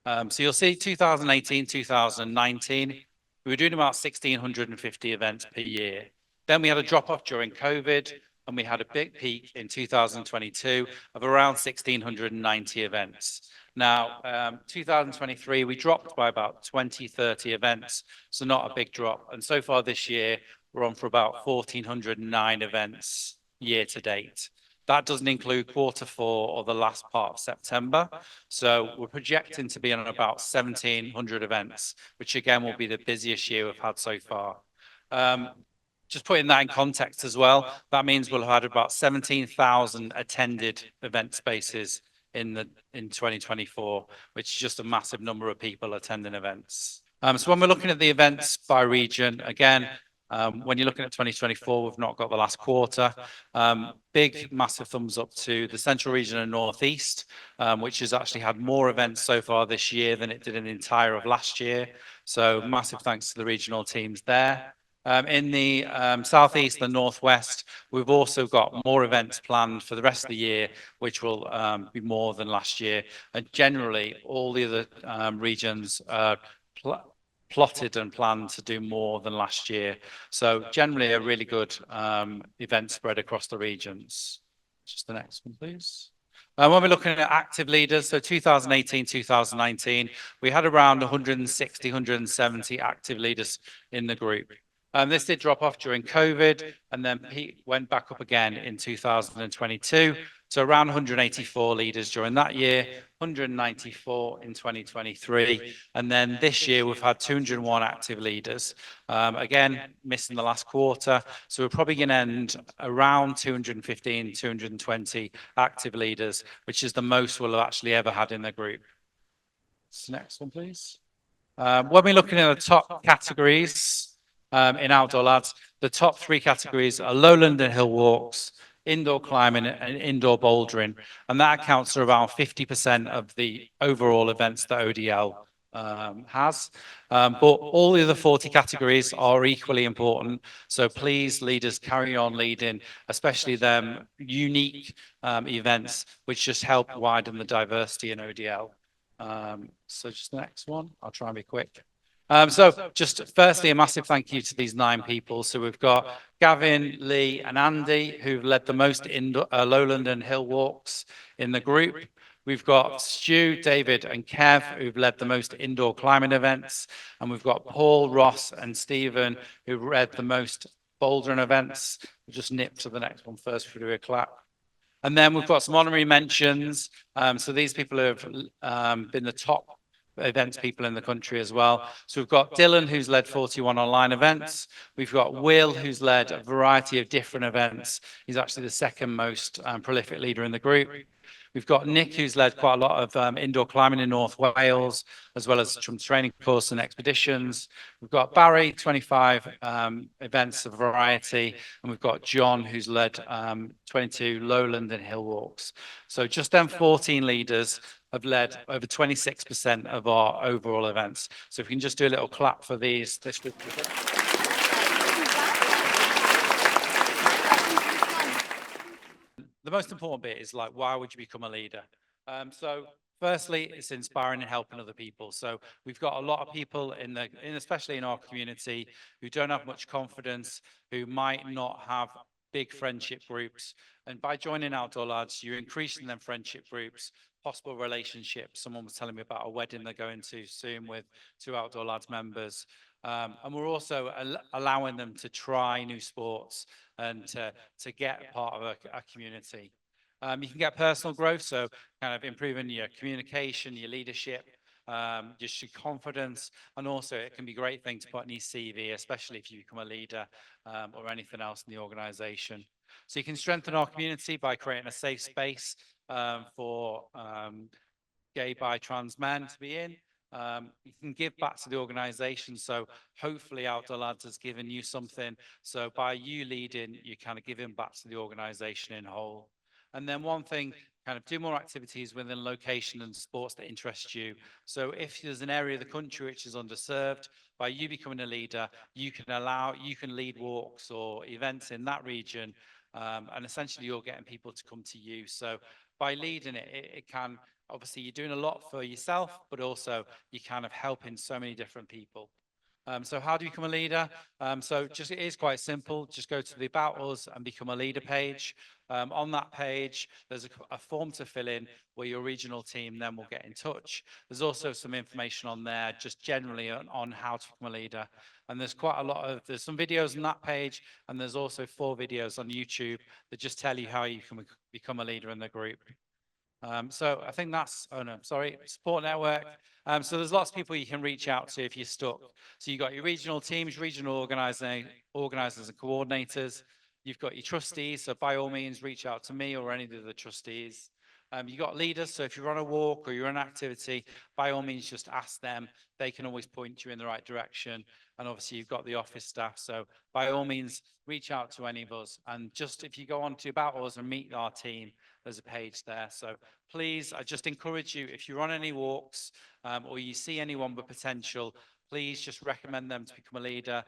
So you'll see 2018, 2019, we were doing about 1,650 events per year. Then we had a drop off during COVID, and we had a big peak in 2022 of around 1,690 events. Now, 2023, we dropped by about 20, 30 events, so not a big drop. And so far this year, we're on for about 1,409 events year to date. That doesn't include Q4 or the last part of September. So we're projecting to be on about 1,700 events, which again will be the busiest year we've had so far. Just putting that in context as well, that means we'll have had about 17,000 attended event spaces in 2024, which is just a massive number of people attending events. So when we're looking at the events by region, again, when you're looking at 2024, we've not got the last quarter. Big, massive thumbs up to the Central Region and Northeast, which has actually had more events so far this year than it did in the entire of last year. So massive thanks to the regional teams there. In the Southeast and Northwest, we've also got more events planned for the rest of the year, which will be more than last year. And generally, all the other regions are plotted and planned to do more than last year. So generally a really good event spread across the regions. Just the next one, please. When we're looking at active leaders, so 2018, 2019, we had around 160, 170 active leaders in the group. This did drop off during COVID and then went back up again in 2022. So around 184 leaders during that year, 194 in 2023. And then this year we've had 201 active leaders. Again, missing the last quarter. So we're probably going to end around 215, 220 active leaders, which is the most we'll have actually ever had in the group. Next one, please. When we're looking at the top categories in Outdoor Lads, the top 3 categories are lowland and hill walks, indoor climbing and indoor bouldering. And that accounts for around 50% of the overall events that ODL has. But all the other 40 categories are equally important. So please, leaders, carry on leading, especially them unique events, which just help widen the diversity in ODL. So just the next one, I'll try and be quick. So just firstly, a massive thank you to these 9 people. So we've got Gavin, Lee and Andy, who've led the most indoor, lowland and hill walks in the group. We've got Stu, David and Kev, who've led the most indoor climbing events. And we've got Paul, Ross and Stephen, who've led the most bouldering events. We'll just nip to the next one first for a clap. And then we've got some honorary mentions. So these people have been the top events people in the country as well. So we've got Dylan, who's led 41 online events. We've got Will, who's led a variety of different events. He's actually the second most prolific leader in the group. We've got Nick, who's led quite a lot of indoor climbing in North Wales, as well as some training courses and expeditions. We've got Barry, 25 events of variety. And we've got John, who's led 22 lowland and hill walks. So just them 14 leaders have led over 26% of our overall events. So if we can just do a little clap for these. The most important bit is like, why would you become a leader? So firstly, it's inspiring and helping other people. So we've got a lot of people especially in our community, who don't have much confidence, who might not have big friendship groups. And by joining Outdoor Lads, you're increasing them friendship groups, possible relationships. Someone was telling me about a wedding they're going to soon with 2 Outdoor Lads members. And we're also allowing them to try new sports and to get part of a community. You can get personal growth, so kind of improving your communication, your leadership, just your confidence, and also it can be a great thing to put in your CV, especially if you become a leader or anything else in the organization. So you can strengthen our community by creating a safe space for gay, bi, trans men to be in. You can give back to the organization. So hopefully Outdoor Lads has given you something. So by you leading, you're kind of giving back to the organization in whole. And then one thing, kind of do more activities within location and sports that interest you. So if there's an area of the country which is underserved, by you becoming a leader, you can lead walks or events in that region. And essentially you're getting people to come to you. So by leading it can, obviously you're doing a lot for yourself, but also you're kind of helping so many different people. So how do you become a leader? So it is quite simple. Just go to the About Us and Become a Leader page. On that page, there's a form to fill in where your regional team then will get in touch. There's also some information on there just generally on how to become a leader. And there's there's some videos on that page, and there's also 4 videos on YouTube that just tell you how you can become a leader in the group. So I think support network. So there's lots of people you can reach out to if you're stuck. So you've got your regional teams, regional organizers and coordinators. You've got your trustees. So by all means, reach out to me or any of the trustees. You've got leaders. So if you're on a walk or you're on an activity, by all means, just ask them. They can always point you in the right direction. And obviously you've got the office staff. So by all means, reach out to any of us. And just if you go on to About Us and meet our team, there's a page there. So please, I just encourage you, if you're on any walks or you see anyone with potential, please just recommend them to become a leader,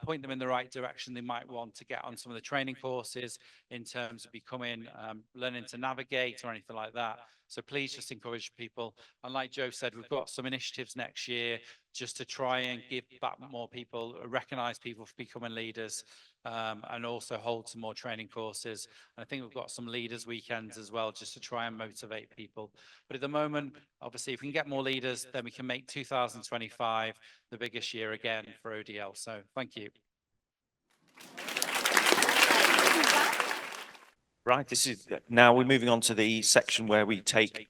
point them in the right direction. They might want to get on some of the training courses in terms of becoming, learning to navigate or anything like that. So please just encourage people. And like Joe said, we've got some initiatives next year just to try and give back more people, recognize people for becoming leaders, and also hold some more training courses. And I think we've got some leaders weekends as well, just to try and motivate people. But at the moment, obviously, if we can get more leaders, then we can make 2025 the biggest year again for ODL. So thank you. Right, this is, now we're moving on to the section where we take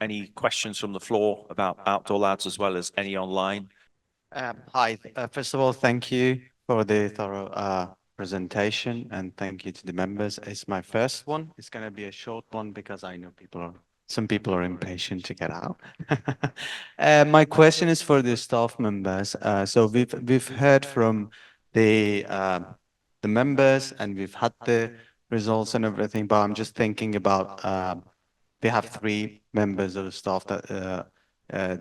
any questions from the floor about Outdoor Lads as well as any online. Hi, first of all, thank you for the thorough presentation and thank you to the members. It's my first one. It's going to be a short one because I know some people are impatient to get out. My question is for the staff members. So we've heard from the members and we've had the results and everything, but I'm just thinking about we have 3 members of the staff that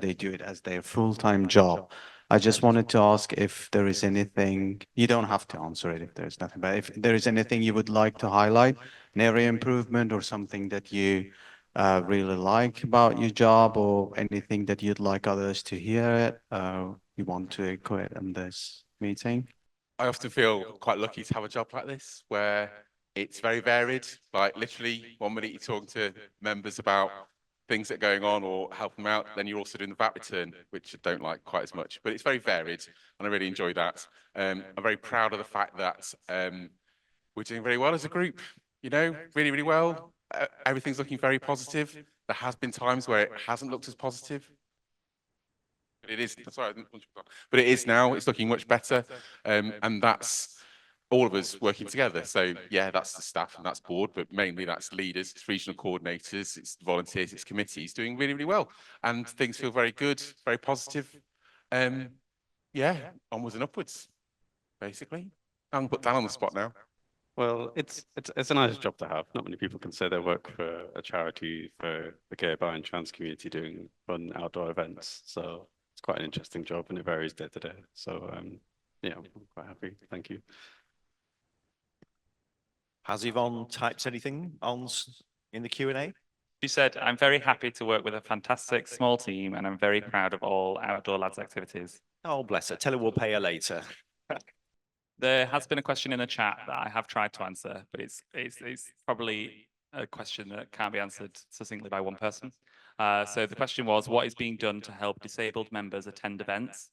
they do it as their full-time job. I just wanted to ask if there is anything, you don't have to answer it if there's nothing, but if there is anything you would like to highlight, an area improvement or something that you really like about your job or anything that you'd like others to hear it, you want to echo it in this meeting? I often feel quite lucky to have a job like this where it's very varied. Like literally 1 minute you're talking to members about things that are going on or help them out, then you're also doing the VAT return, which I don't like quite as much, but it's very varied and I really enjoy that. I'm very proud of the fact that we're doing very well as a group, you know, really, really well. Everything's looking very positive. There has been times where it hasn't looked as positive. But it is, sorry, but it is now, it's looking much better. And that's all of us working together. So yeah, that's the staff and that's board, but mainly that's leaders, it's regional coordinators, it's volunteers, it's committees doing really, really well. And things feel very good, very positive. Yeah, onwards and upwards, basically. I'm put down on the spot now. Well, it's a nice job to have. Not many people can say they work for a charity for the gay, bi and trans community doing fun outdoor events. So it's quite an interesting job and it varies day to day. So yeah, I'm quite happy. Thank you. Has Yvonne typed anything in the Q&A? She said, I'm very happy to work with a fantastic small team and I'm very proud of all Outdoor Lads activities. Oh, bless her. Tell her we'll pay her later. There has been a question in the chat that I have tried to answer, but it's probably a question that can't be answered succinctly by one person. So the question was, what is being done to help disabled members attend events?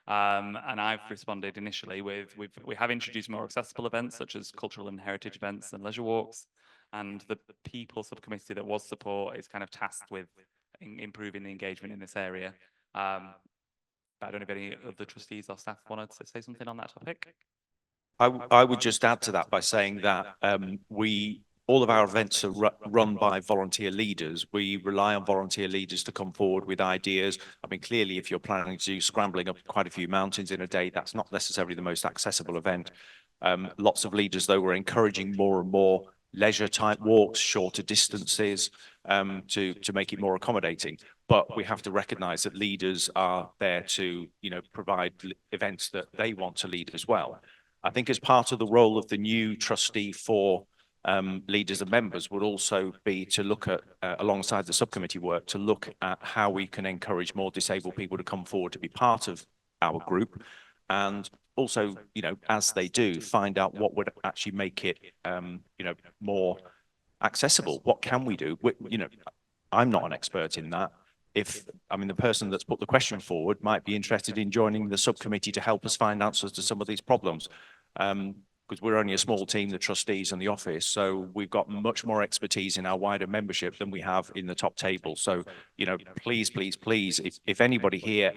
And I've responded initially with, we have introduced more accessible events such as cultural and heritage events and leisure walks. And the people subcommittee that was support is kind of tasked with improving the engagement in this area. But I don't know if any of the trustees or staff wanted to say something on that topic. I would just add to that by saying that all of our events are run by volunteer leaders. We rely on volunteer leaders to come forward with ideas. I mean, clearly, if you're planning to do scrambling up quite a few mountains in a day, that's not necessarily the most accessible event. Lots of leaders, though, were encouraging more and more leisure type walks, shorter distances, to make it more accommodating. But we have to recognize that leaders are there to, provide events that they want to lead as well. I think as part of the role of the new trustee for leaders and members would also be to look at, alongside the subcommittee work, to look at how we can encourage more disabled people to come forward to be part of our group. And also, as they do, find out what would actually make it, more accessible. What can we do? I'm not an expert in that. The person that's put the question forward might be interested in joining the subcommittee to help us find answers to some of these problems. Because we're only a small team, the trustees and the office, so we've got much more expertise in our wider membership than we have in the top table. So, please, please, please, if anybody here,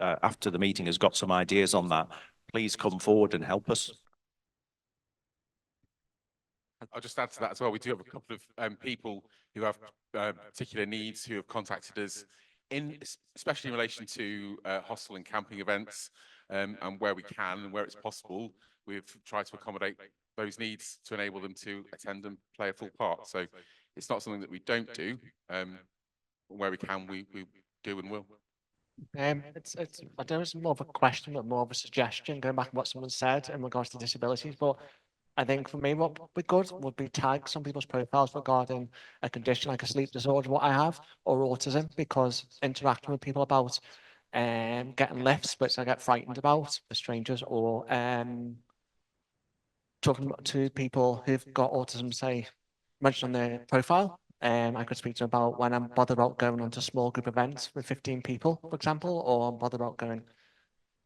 after the meeting has got some ideas on that, please come forward and help us. I'll just add to that as well. We do have a couple of people who have particular needs who have contacted us, especially in relation to hostel and camping events, and where we can and where it's possible, we've tried to accommodate those needs to enable them to attend and play a full part. So it's not something that we don't do. Where we can, we do and will. I don't know, it's more of a question, but more of a suggestion, going back to what someone said in regards to disabilities. But I think for me, what would be good would be tag some people's profiles regarding a condition like a sleep disorder, what I have, or autism, because interacting with people about getting lifts, which I get frightened about with strangers, or talking to people who've got autism, say, mentioned on their profile. I could speak to them about when I'm bothered about going onto small group events with 15 people, for example, or I'm bothered about going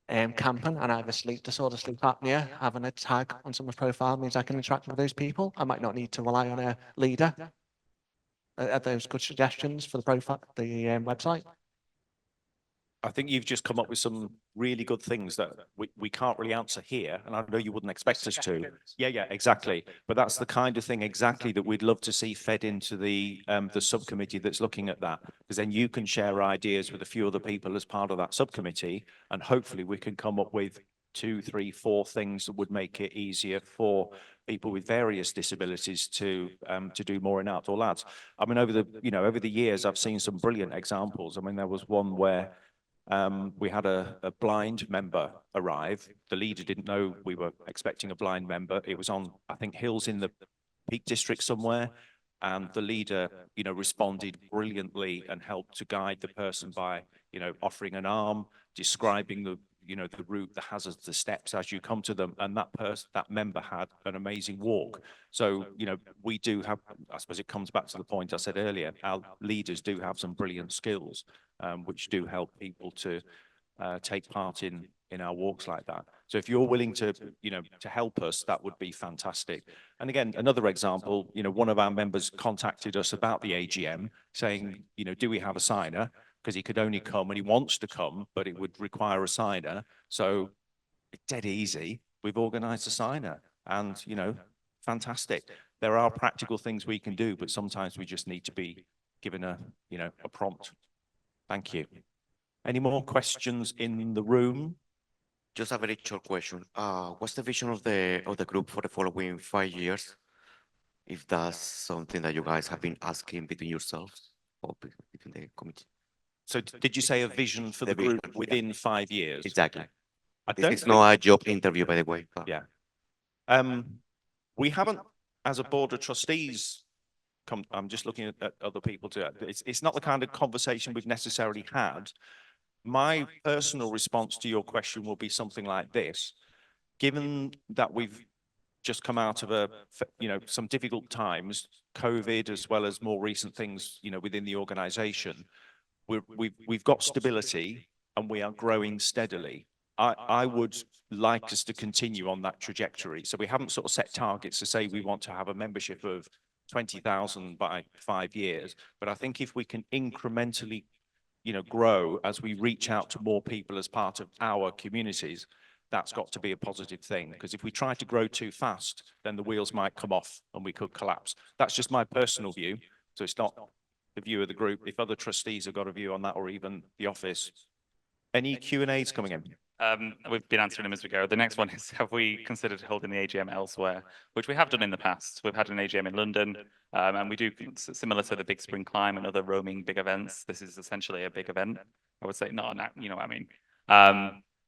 camping and I have a sleep disorder, sleep apnea. Having a tag on someone's profile means I can interact with those people. I might not need to rely on a leader. Are those good suggestions for the profile, the website? I think you've just come up with some really good things that we can't really answer here, and I know you wouldn't expect us to. Yeah, exactly. But that's the kind of thing exactly that we'd love to see fed into the subcommittee that's looking at that, because then you can share ideas with a few other people as part of that subcommittee, and hopefully we can come up with 2, 3, 4 things that would make it easier for people with various disabilities to do more in Outdoor Lads. I mean, over the years, I've seen some brilliant examples. I mean, there was one where we had a blind member arrive. The leader didn't know we were expecting a blind member. It was on, I think, hills in the Peak District somewhere. And the leader, responded brilliantly and helped to guide the person by, offering an arm, describing the route, the hazards, the steps as you come to them. And that member had an amazing walk. So, we do have, I suppose it comes back to the point I said earlier, our leaders do have some brilliant skills, which do help people to take part in our walks like that. So if you're willing to, to help us, that would be fantastic. And again, another example, one of our members contacted us about the AGM saying, do we have a signer? Because he could only come and he wants to come, but it would require a signer. So it's dead easy. We've organized a signer and, fantastic. There are practical things we can do, but sometimes we just need to be given a prompt. Thank you. Any more questions in the room? Just a very short question. What's the vision of the group for the following 5 years? If that's something that you guys have been asking between yourselves or between the committee. So did you say a vision for the group within 5 years? Exactly. I don't It's not a job interview, by the way. But Yeah. We haven't, as a board of trustees, I'm just looking at other people too. It's not the kind of conversation we've necessarily had. My personal response to your question will be something like this. Given that we've just come out of some difficult times, COVID, as well as more recent things, within the organization, we've got stability and we are growing steadily. I would like us to continue on that trajectory. So we haven't sort of set targets to say we want to have a membership of 20,000 by 5 years. But I think if we can incrementally, grow as we reach out to more people as part of our communities, that's got to be a positive thing. Because if we try to grow too fast, then the wheels might come off and we could collapse. That's just my personal view. So it's not the view of the group. If other trustees have got a view on that, or even the office. Any Q&As coming in? We've been answering them as we go. The next one is, have we considered holding the AGM elsewhere? Which we have done in the past. We've had an AGM in London, and we do similar to the Big Spring Climb and other roaming big events. This is essentially a big event. I would say not, you know what I mean.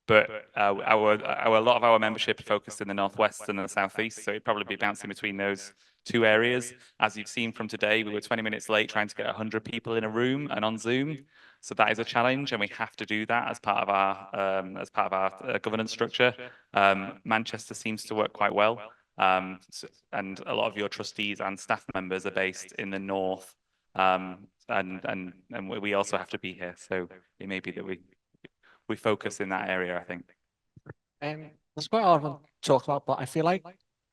But a lot of our membership focused in the northwest and the southeast, so it'd probably be bouncing between those 2 areas. As you've seen from today, we were 20 minutes late trying to get 100 people in a room and on Zoom. So that is a challenge, and we have to do that as part of our governance structure. Manchester seems to work quite well, and a lot of your trustees and staff members are based in the north, and we also have to be here. So it may be that we focus in that area, I think. There's quite a lot to talk about, but I feel like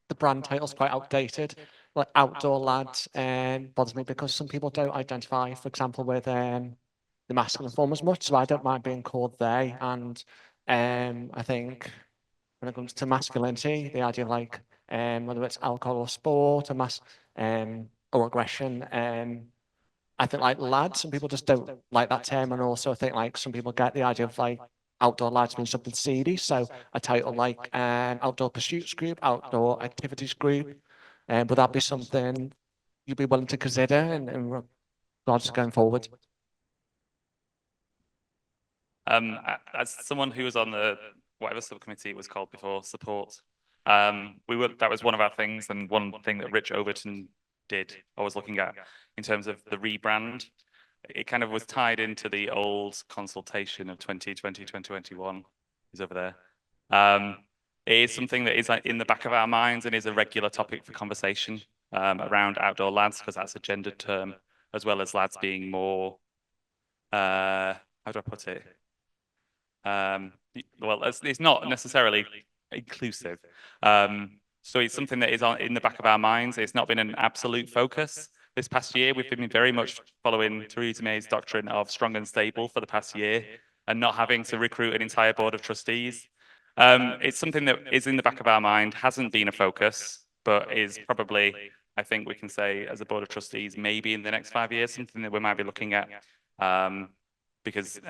the brand title's quite outdated. Like Outdoor Lads bothers me because some people don't identify, for example, with the masculine form as much, so I don't mind being called they. And I think when it comes to masculinity, the idea of like whether it's alcohol or sport or aggression, I think like lads, some people just don't like that term, and also I think like some people get the idea of like outdoor lads means something seedy. So a title like outdoor pursuits group, outdoor activities group, would that be something you'd be willing to consider in regards to going forward? As someone who was on the whatever subcommittee it was called before, support, That was one of our things, and one thing that Rich Overton did, I was looking at in terms of the rebrand. It kind of was tied into the old consultation of 2020, 2021 is over there. It is something that is like in the back of our minds and is a regular topic for conversation around outdoor lads, because that's a gendered term, as well as lads being more, how do I put it? Well, it's not necessarily inclusive. So it's something that is in the back of our minds. It's not been an absolute focus. This past year, we've been very much following Theresa May's doctrine of strong and stable for the past year, and not having to recruit an entire board of trustees. It's something that is in the back of our mind, hasn't been a focus, but is probably, I think we can say as a board of trustees, maybe in the next 5 years, something that we might be looking at. Because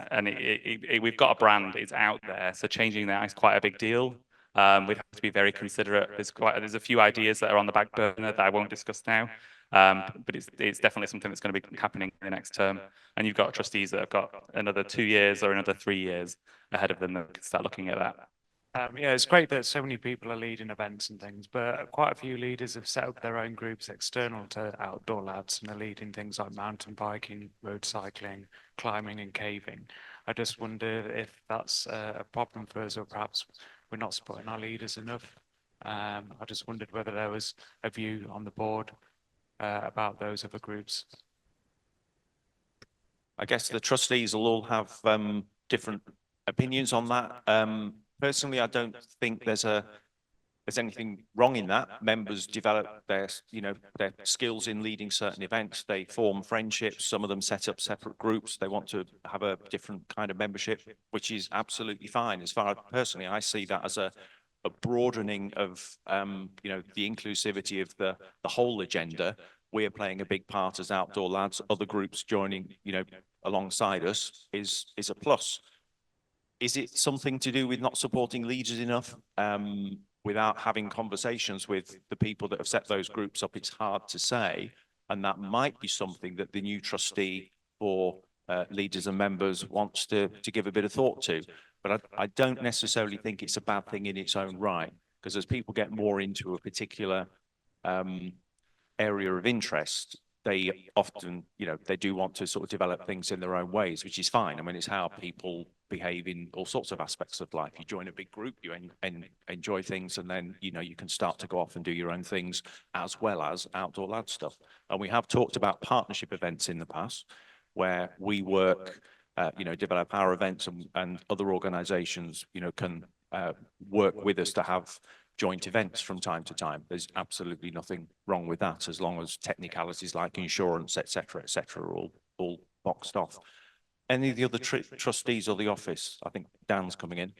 we've got a brand, it's out there, so changing that is quite a big deal. We'd have to be very considerate. There's a few ideas that are on the back burner that I won't discuss now, but it's definitely something that's going to be happening in the next term. And you've got trustees that have got another 2 years or another 3 years ahead of them that can start looking at that. Yeah, it's great that so many people are leading events and things, but quite a few leaders have set up their own groups external to Outdoor Lads and are leading things like mountain biking, road cycling, climbing and caving. I just wonder if that's a problem for us, or perhaps we're not supporting our leaders enough. I just wondered whether there was a view on the board about those other groups. I guess the trustees will all have different opinions on that. Personally, I don't think there's anything wrong in that. Members develop their skills in leading certain events. They form friendships. Some of them set up separate groups. They want to have a different kind of membership, which is absolutely fine. As far as personally, I see that as a broadening of the inclusivity of the whole agenda. We're playing a big part as Outdoor Lads. Other groups joining, alongside us is a plus. Is it something to do with not supporting leaders enough? Without having conversations with the people that have set those groups up, it's hard to say. And that might be something that the new trustee for leaders and members wants to give a bit of thought to. But I don't necessarily think it's a bad thing in its own right, because as people get more into a particular area of interest, they often, they do want to sort of develop things in their own ways, which is fine. I mean, it's how people behave in all sorts of aspects of life. You join a big group, you enjoy things, and then, you can start to go off and do your own things as well as Outdoor Lad stuff. And we have talked about partnership events in the past where we work, develop our events, and other organizations, can work with us to have joint events from time to time. There's absolutely nothing wrong with that, as long as technicalities like insurance, et cetera, are all boxed off. Any of the other trustees or the office? I think Dan's coming in.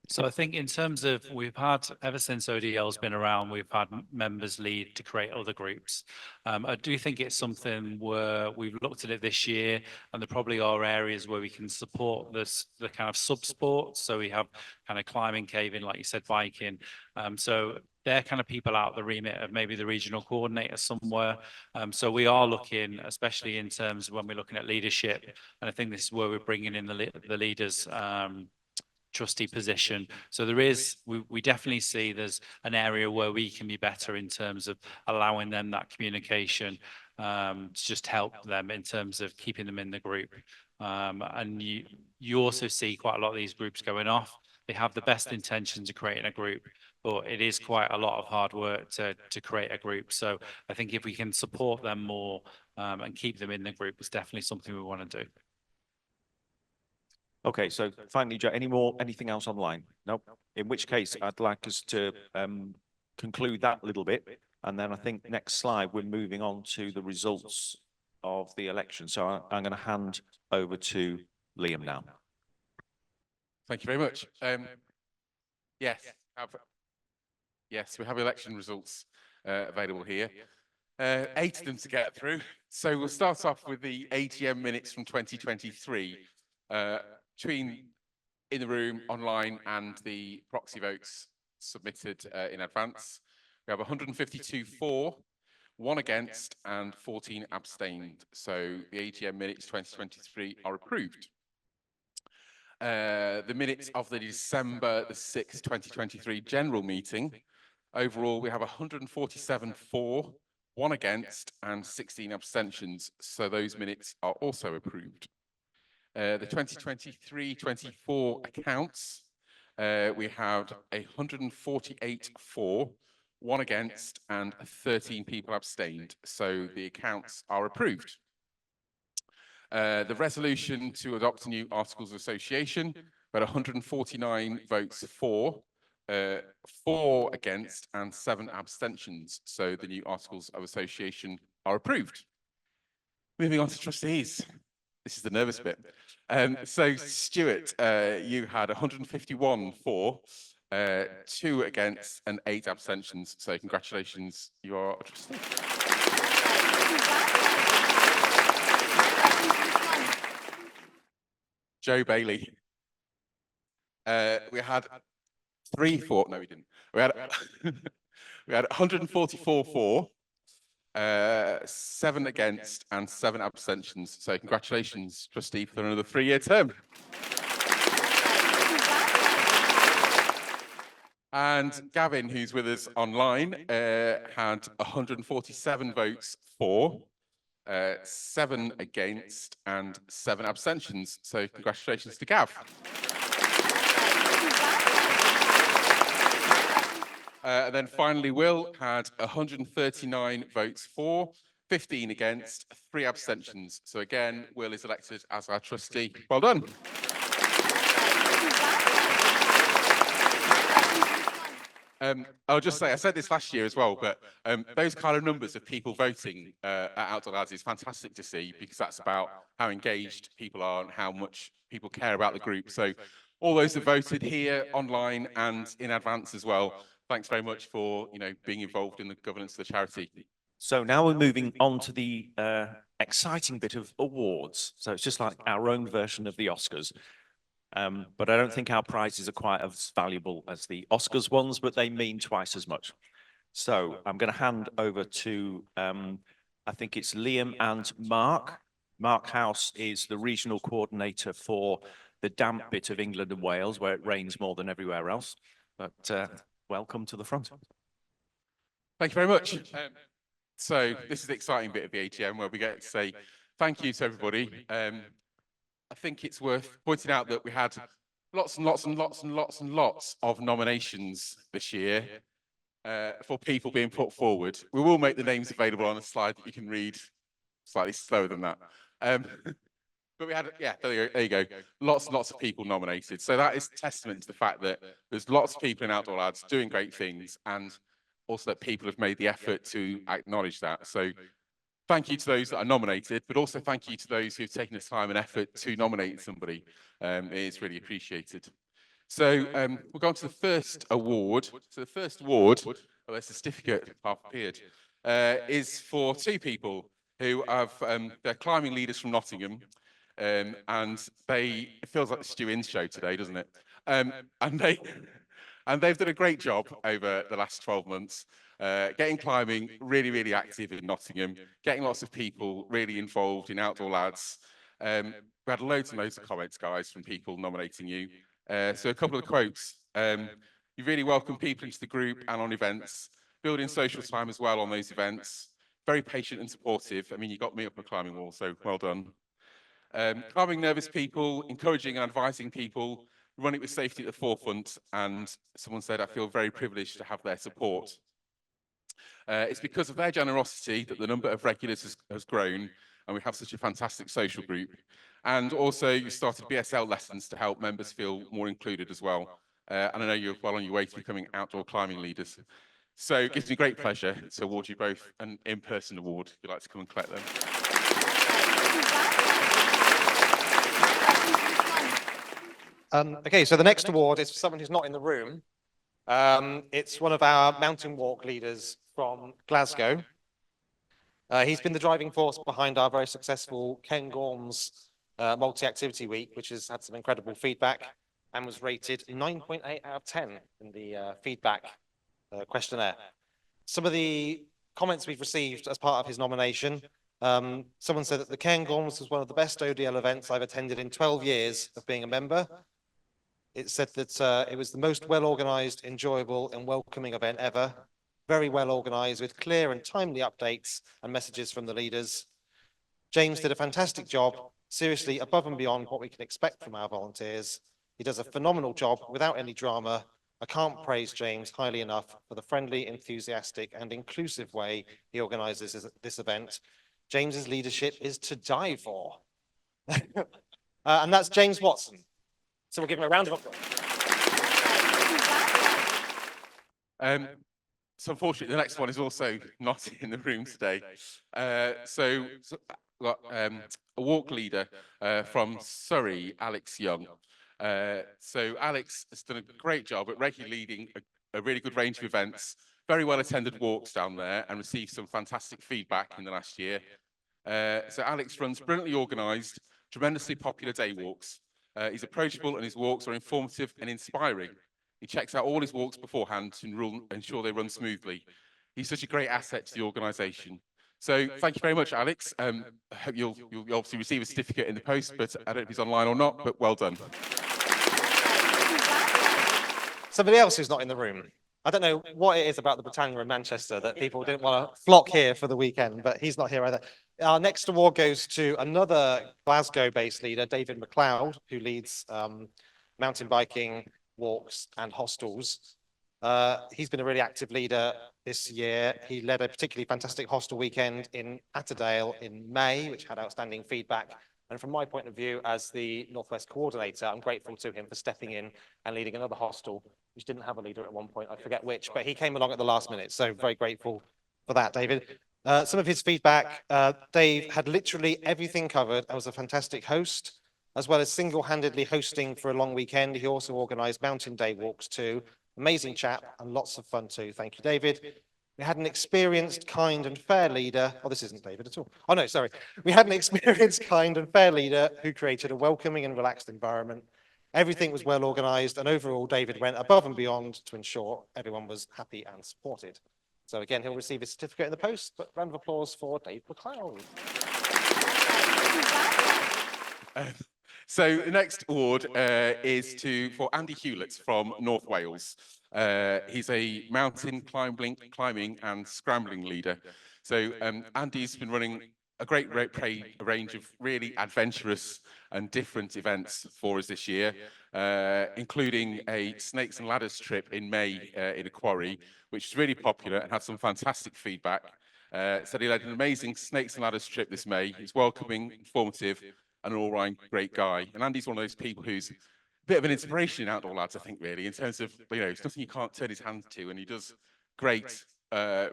So I think in terms of, we've had, ever since ODL's been around, we've had members lead to create other groups. I do think it's something where we've looked at it this year, and there probably are areas where we can support the kind of sub-sports. So we have kind of climbing, caving, like you said, biking. So they're kind of people out the remit of maybe the regional coordinator somewhere. So we are looking, especially in terms of when we're looking at leadership, and I think this is where we're bringing in the leaders, trustee position. So there is, we definitely see there's an area where we can be better in terms of allowing them that communication, to just help them in terms of keeping them in the group. And you also see quite a lot of these groups going off. They have the best intentions of creating a group, but it is quite a lot of hard work to create a group. So I think if we can support them more, and keep them in the group, it's definitely something we want to do. Okay, so finally, Joe, anything else online? Nope. In which case, I'd like us to conclude that little bit. And then I think next slide, we're moving on to the results of the election. So I'm going to hand over to Liam now. Thank you very much. Yes, we have election results available here. 8 of them to get through. So we'll start off with the AGM minutes from 2023. Between in the room, online, and the proxy votes submitted in advance, we have 152 for, 1 against, and 14 abstained. So the AGM minutes 2023 are approved. The minutes of the December the 6th, 2023 general meeting Overall, we have 147 for, 1 against, and 16 abstentions. So those minutes are also approved. The 2023-24 accounts, we had 148 for, 1 against, and 13 people abstained. So the accounts are approved. The resolution to adopt new articles of association, we had 149 votes for, 4 against, and 7 abstentions. So the new articles of association are approved. Moving on to trustees. This is the nervous bit. So Stuart, you had 151 for, 2 against, and 8 abstentions. So congratulations, you are a trustee. Joe Bailey. We had 3 for, no we didn't. We had we had 144 for, 7 against, and 7 abstentions. So congratulations, trustee, for another 3-year term. And Gavin, who's with us online, had 147 votes for, 7 against, and 7 abstentions. So congratulations to Gav. And then finally, Will had 139 votes for, 15 against, 3 abstentions. So again, Will is elected as our trustee. Well done. I'll just say, I said this last year as well, but those kind of numbers of people voting at Outdoor Lads is fantastic to see, because that's about how engaged people are and how much people care about the group. So all those that voted here, online, and in advance as well, thanks very much for being involved in the governance of the charity. So now we're moving on to the exciting bit of awards. So it's just like our own version of the Oscars. But I don't think our prizes are quite as valuable as the Oscars ones, but they mean twice as much. So I'm going to hand over to, I think it's Liam and Mark. Mark House is the regional coordinator for the damp bit of England and Wales, where it rains more than everywhere else. But welcome to the front. Thank you very much. So this is the exciting bit of the AGM where we get to say thank you to everybody. I think it's worth pointing out that we had lots and lots and lots and lots and lots of nominations this year for people being put forward. We will make the names available on a slide that you can read slightly slower than that. But we had, yeah, there you go. Lots and lots of people nominated. So that is testament to the fact that there's lots of people in Outdoor Lads doing great things, and also that people have made the effort to acknowledge that. So thank you to those that are nominated, but also thank you to those who've taken the time and effort to nominate somebody. It's really appreciated. So we'll go on to the first award. So the first award, or the certificate, half appeared, is for 2 people who have, they're climbing leaders from Nottingham, and it feels like the Stu Ince show today, doesn't it? And they've done a great job over the last 12 months. Getting climbing really, really active in Nottingham, getting lots of people really involved in Outdoor Lads. We had loads and loads of comments, guys, from people nominating you. So a couple of the quotes. You really welcome people into the group and on events, building social time as well on those events. Very patient and supportive. I mean, you got me up a climbing wall, so well done. Calming nervous people, encouraging and advising people, running with safety at the forefront, and someone said, I feel very privileged to have their support. It's because of their generosity that the number of regulars has grown, and we have such a fantastic social group. And also, you started BSL lessons to help members feel more included as well. And I know you're well on your way to becoming outdoor climbing leaders. So it gives me great pleasure to award you both an in-person award, if you'd like to come and collect them. Okay, so the next award is for someone who's not in the room. It's one of our mountain walk leaders from Glasgow. He's been the driving force behind our very successful Ken Gorm's multi-activity week, which has had some incredible feedback and was rated 9.8 out of 10 in the feedback questionnaire. Some of the comments we've received as part of his nomination, someone said that the Ken Gorm's was one of the best ODL events I've attended in 12 years of being a member. It said that it was the most well-organized, enjoyable and welcoming event ever. Very well organized with clear and timely updates and messages from the leaders. James did a fantastic job, seriously above and beyond what we can expect from our volunteers. He does a phenomenal job without any drama. I can't praise James highly enough for the friendly, enthusiastic and inclusive way he organizes this event. James's leadership is to die for. And that's James Watson. So we'll give him a round of applause. So unfortunately, the next one is also not in the room today. So we've got a walk leader from Surrey, Alex Young. So Alex has done a great job at regularly leading a really good range of events, very well attended walks down there and received some fantastic feedback in the last year. So Alex runs brilliantly organised, tremendously popular day walks. He's approachable and his walks are informative and inspiring. He checks out all his walks beforehand to ensure they run smoothly. He's such a great asset to the organisation. So thank you very much, Alex. I hope you'll obviously receive a certificate in the post, but I don't know if it's online or not, but well done. Somebody else who's not in the room. I don't know what it is about the Britannia in Manchester that people didn't want to flock here for the weekend, but he's not here either. Our next award goes to another Glasgow-based leader, David McLeod, who leads mountain biking, walks and hostels. He's been a really active leader this year. He led a particularly fantastic hostel weekend in Atterdale in May, which had outstanding feedback. And from my point of view as the Northwest coordinator, I'm grateful to him for stepping in and leading another hostel, which didn't have a leader at one point, I forget which, but he came along at the last minute. So very grateful for that, David. Some of his feedback, Dave had literally everything covered and was a fantastic host, as well as single-handedly hosting for a long weekend. He also organized mountain day walks too. Amazing chap and lots of fun too. Thank you, David. We had an experienced, kind and fair leader. Oh, this isn't David at all. Oh no, sorry. We had an experienced, kind and fair leader who created a welcoming and relaxed environment. Everything was well organized and overall David went above and beyond to ensure everyone was happy and supported. So again, he'll receive his certificate in the post, but round of applause for Dave McLeod. So the next award is for Andy Hewlett from North Wales. He's a mountain climbing and scrambling leader. So Andy's been running a great range of really adventurous and different events for us this year, including a snakes and ladders trip in May in a quarry, which was really popular and had some fantastic feedback. Said he led an amazing snakes and ladders trip this May. He's welcoming, informative, and an all-round great guy. And Andy's one of those people who's a bit of an inspiration in Outdoor Lads, I think, really, in terms of, it's nothing you can't turn his hand to, and he does great,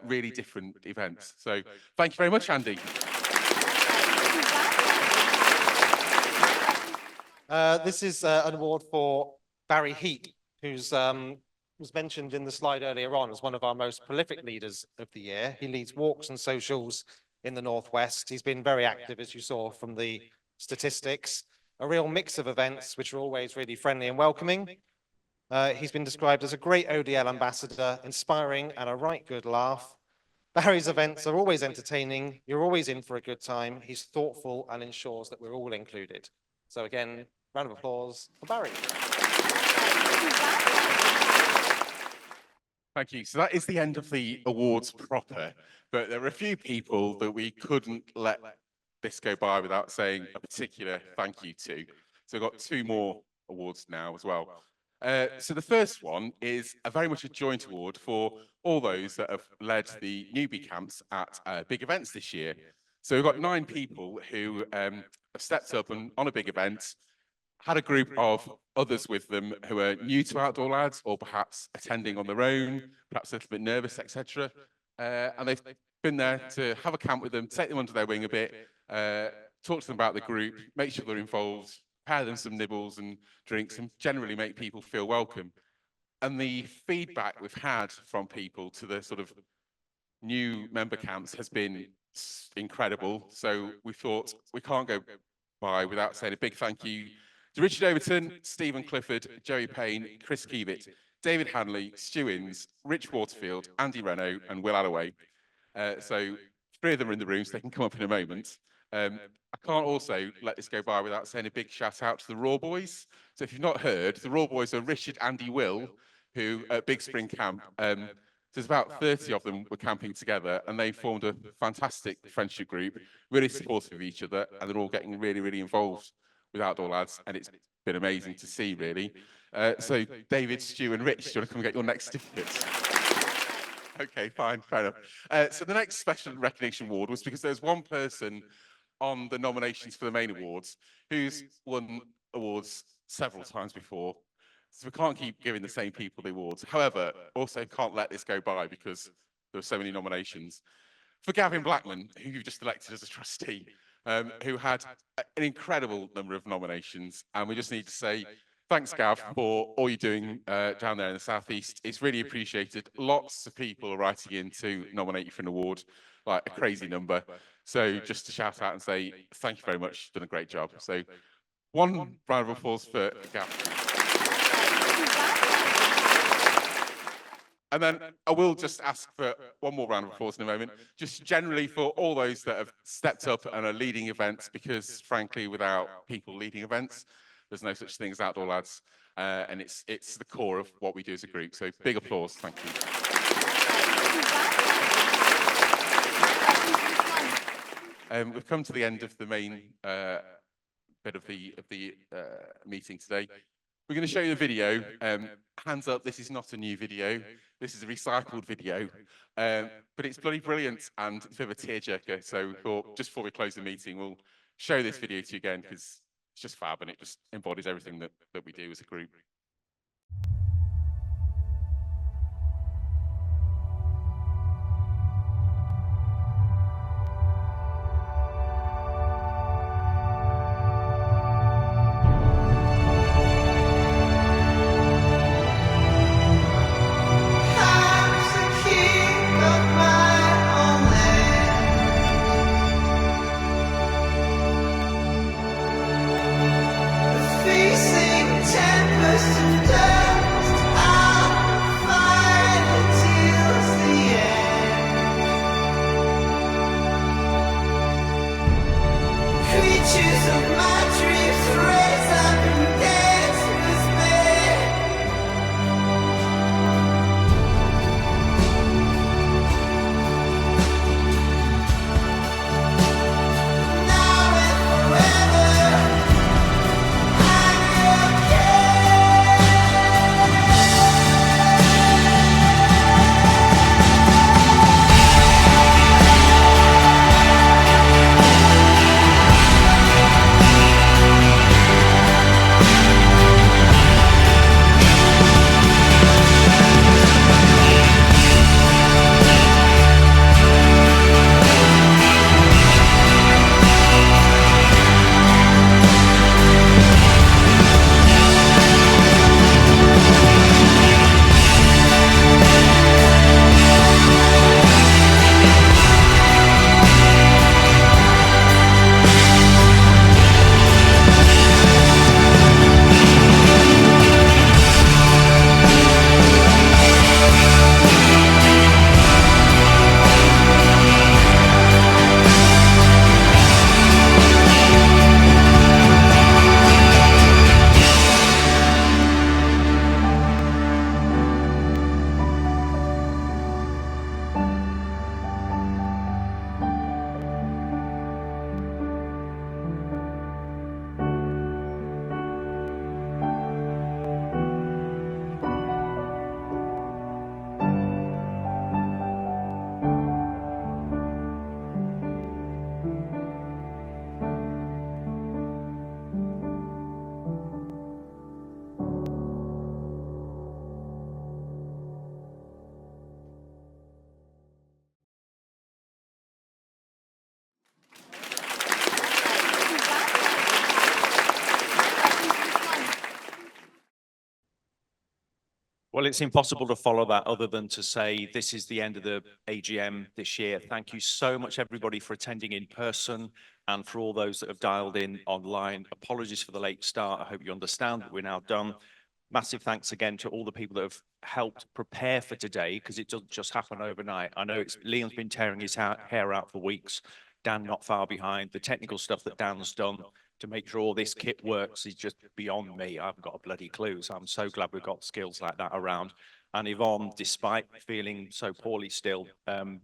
really different events. So thank you very much, Andy. This is an award for Barry Heap, who's was mentioned in the slide earlier on as one of our most prolific leaders of the year. He leads walks and socials in the Northwest. He's been very active, as you saw from the statistics, a real mix of events, which are always really friendly and welcoming. He's been described as a great ODL ambassador, inspiring and a right good laugh. Barry's events are always entertaining. You're always in for a good time. He's thoughtful and ensures that we're all included. So again, round of applause for Barry. Thank you. So that is the end of the awards proper, but there are a few people that we couldn't let this go by without saying a particular thank you to. So we've got two more awards now as well. So the first one is very much a joint award for all those that have led the newbie camps at big events this year. So we've got 9 people who have stepped up and on a big event, had a group of others with them who are new to Outdoor Lads or perhaps attending on their own, perhaps a little bit nervous, etc. And they've been there to have a camp with them, take them under their wing a bit, talk to them about the group, make sure they're involved, prepare them some nibbles and drinks, and generally make people feel welcome. And the feedback we've had from people to the sort of new member camps has been incredible. So we thought we can't go by without saying a big thank you to Richard Overton, Stephen Clifford, Joey Payne, Chris Keevitt, David Hanley, Stu Inns, Rich Waterfield, Andy Renault, and Will Alloway. So 3 of them are in the room, so they can come up in a moment. I can't also let this go by without saying a big shout out to the Raw Boys. So if you've not heard, the Raw Boys are Richard, Andy, Will, who at Big Spring Camp, there's about 30 of them were camping together, and they formed a fantastic friendship group, really supportive of each other, and they're all getting really, really involved with Outdoor Lads, and it's been amazing to see, really. So David, Stu and Rich, do you want to come and get your next certificates? Okay, fine, fair enough. So the next special recognition award was because there's one person on the nominations for the main awards who's won awards several times before. So we can't keep giving the same people the awards. However, also can't let this go by because there were so many nominations. For Gavin Blackman, who you've just elected as a trustee, who had an incredible number of nominations. And we just need to say, thanks, Gav, for all you're doing down there in the Southeast. It's really appreciated. Lots of people are writing in to nominate you for an award, like a crazy number. So just to shout out and say, thank you very much, you've done a great job. So one round of applause for Gav. And then I will just ask for one more round of applause in a moment, just generally for all those that have stepped up and are leading events, because frankly, without people leading events, there's no such thing as Outdoor Lads, and it's the core of what we do as a group. So big applause, thank you. We've come to the end of the main bit of the meeting today. We're going to show you a video. Hands up, this is not a new video. This is a recycled video, but it's bloody brilliant and it's a bit of a tearjerker. So we thought, just before we close the meeting, we'll show this video to you again because it's just fab and it just embodies everything that we do as a group. Well, it's impossible to follow that other than to say this is the end of the AGM this year. Thank you so much, everybody, for attending in person and for all those that have dialed in online. Apologies for the late start. I hope you understand that we're now done. Massive thanks again to all the people that have helped prepare for today, because it doesn't just happen overnight. I know Liam's been tearing his hair out for weeks Dan not far behind. The technical stuff that Dan's done to make sure all this kit works is just beyond me. I haven't got a bloody clue. So I'm so glad we've got skills like that around. And Yvonne, despite feeling so poorly still,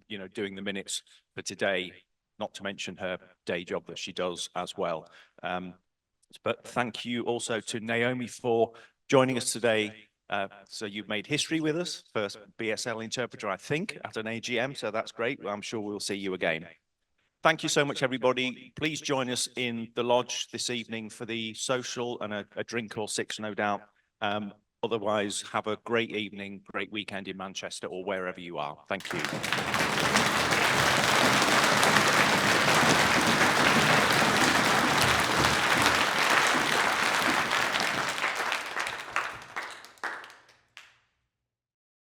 you know, doing the minutes for today, not to mention her day job that she does as well. But thank you also to Naomi for joining us today. So you've made history with us, first BSL interpreter, I think, at an AGM. So that's great. I'm sure we'll see you again. Thank you so much, everybody. Please join us in the lodge this evening for the social and a drink or six, no doubt. Otherwise, have a great evening, great weekend in Manchester or wherever you are. Thank you.